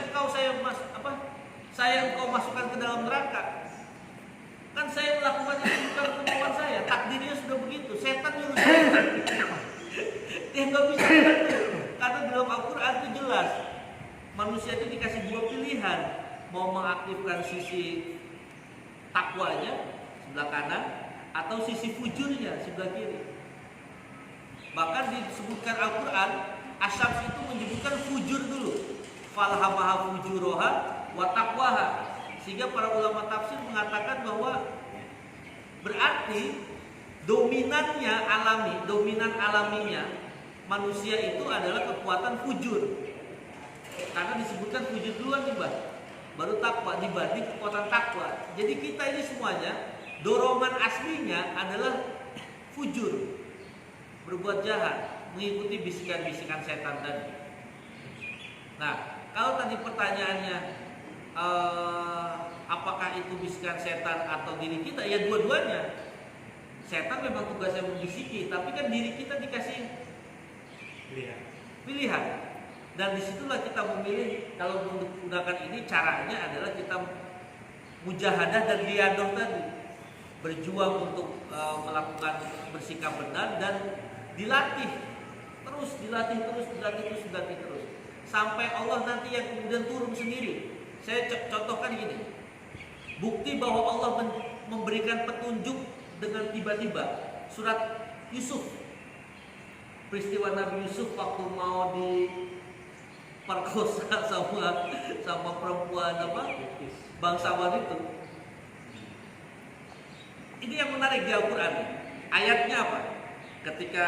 engkau masukkan ke dalam neraka? Kan saya melakukan itu bukan kemauan saya, takdirnya sudah begitu. Setan nyuruh saya. Dia nggak bisa bantu. Karena dalam Al-Quran itu jelas, manusia itu dikasih dua pilihan, mau mengaktifkan sisi takwanya sebelah kanan atau sisi fujurnya sebelah kiri. Bahkan disebutkan Al-Quran, Asy-Syams itu menyebutkan fujur dulu, falhamaha fujuroha wa taqwaha. Sehingga para ulama tafsir mengatakan bahwa berarti dominan alaminya manusia itu adalah kekuatan fujur. Karena disebutkan fujur duluan nih, Mbak, baru takwa, dibanding kekuatan takwa. Jadi kita ini semuanya dorongan aslinya adalah fujur, berbuat jahat, mengikuti bisikan-bisikan setan tadi. Nah, kalau tadi pertanyaannya apakah itu bisikan setan atau diri kita, ya dua-duanya. Setan memang tugasnya membisiki, tapi kan diri kita dikasih pilihan. Dan disitulah kita memilih. Kalau menggunakan ini, caranya adalah kita mujahadah dan riyadah tadi. berjuang untuk melakukan bersikap benar dan dilatih terus sampai Allah nanti yang kemudian turun sendiri. Saya contohkan gini, bukti bahwa Allah memberikan petunjuk dengan tiba-tiba. Surat Yusuf, peristiwa Nabi Yusuf waktu mau diperkosa sama perempuan bangsawan itu. Ini yang menarik di Al-Quran. Ayatnya apa? Ketika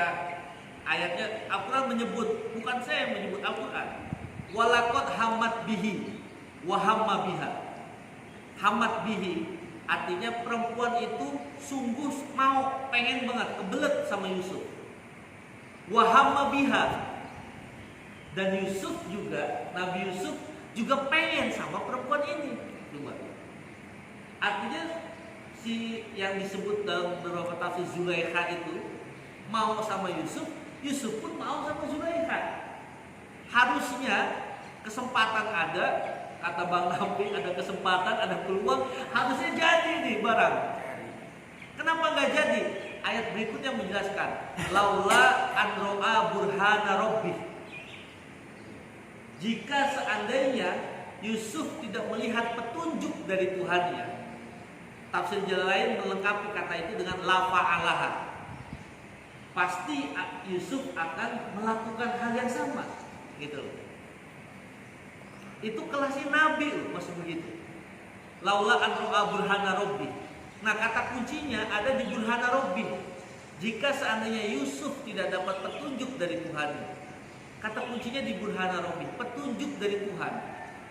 ayatnya Al-Quran menyebut, bukan saya yang menyebut, Al-Quran. Walaqad hammat bihi wa hamma biha. Hammat bihi artinya perempuan itu sungguh mau, pengen banget, kebelet sama Yusuf. Wa hamma biha, dan Yusuf juga, Nabi Yusuf juga pengen sama perempuan ini. Artinya si yang disebut dalam beberapa tafsir Zulaikha itu mau sama Yusuf, Yusuf pun mau sama Zulaikha. Harusnya kesempatan ada, kata Bang Nabi, ada kesempatan, ada peluang, harusnya jadi nih barang. Kenapa nggak jadi? Ayat berikutnya menjelaskan, laula an ro'a burhana rabbih. Jika seandainya Yusuf tidak melihat petunjuk dari Tuhannya, tafsir jalan lain melengkapi kata itu dengan la fa'alaha. Pasti Yusuf akan melakukan hal yang sama, gitu loh. Itu kelasnya Nabi loh, masih begitu. Laula an ro'a burhana rabbi. Nah, kata kuncinya ada di burhana rabbi. Jika seandainya Yusuf tidak dapat petunjuk dari Tuhan, kata kuncinya di burhana rabbi, petunjuk dari Tuhan.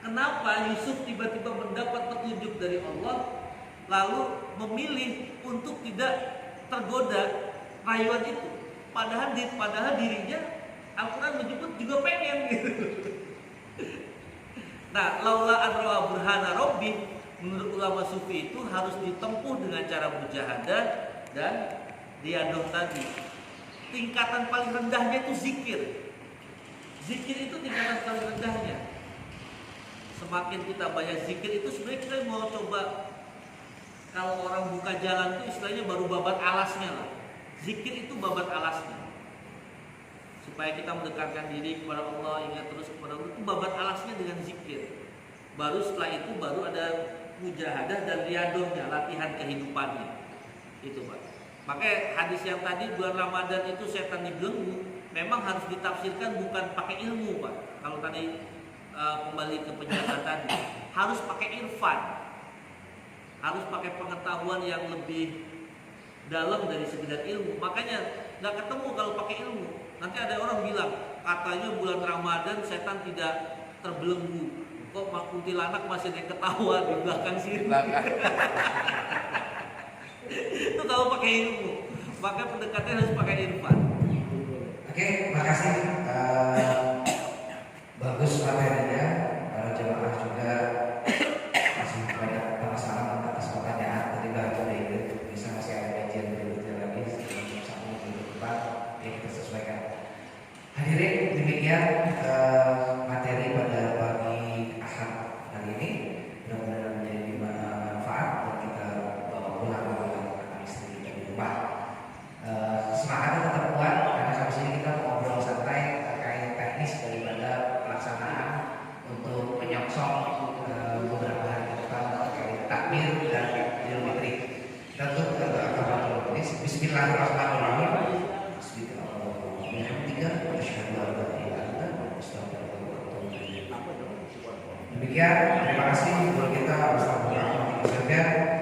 Kenapa Yusuf tiba-tiba mendapat petunjuk dari Allah, lalu memilih untuk tidak tergoda rayuan itu? Padahal dirinya Al-Quran menyebut juga pengen gitu. Nah, laula adra burhana rabbi, menurut ulama sufi itu harus ditempuh dengan cara mujahadah dan diadoh tadi. Tingkatan paling rendahnya itu zikir. Zikir itu tingkatan paling rendahnya. Semakin kita banyak zikir itu sebenarnya kita mau coba, kalau orang buka jalan itu istilahnya baru babat alasnya lah. Zikir itu babat alasnya. Supaya kita mendekatkan diri kepada Allah, ingat terus kepada Allah, itu babat alasnya dengan zikir. Baru setelah itu baru ada mujahadah dan riadohnya, latihan kehidupannya. Itu Pak. Makanya hadis yang tadi bulan Ramadan itu setan dibelenggu, memang harus ditafsirkan bukan pakai ilmu Pak. Kalau tadi kembali ke penjelasan tadi, harus pakai irfan, harus pakai pengetahuan yang lebih dalam dari sekedar ilmu. Makanya nggak ketemu kalau pakai ilmu. Nanti ada orang bilang katanya bulan Ramadan setan tidak terbelenggu. Kok kuntilanak masih ada ketawa di belakang sini? Itu kalau pakai ilmu. Maka pendekatannya harus pakai irfan. Oke, makasih. Bagus materinya. Para jemaah juga masih banyak penasaran atas pertanyaan. Tadi baru bisa masih ada kajian berikutnya lagi sama minggu depan. Kita sesuaikan. Hadirin, demikian materi pada pagi Ahad hari ini. Mudah-mudahan menjadi manfaat dan kita bawa pulang anak istri di rumah. Semangatnya tetap kuat karena sampai sini kita ngobrol santai terkait teknis daripada pelaksanaan untuk menyongsong beberapa hari ke depan terkait takbir dan Idul Fitri. Tentu kita akan Bismillahirrahmanirrahim. Demikian, terima kasih buat kita. Wassalamualaikum warahmatullahi wabarakatuh.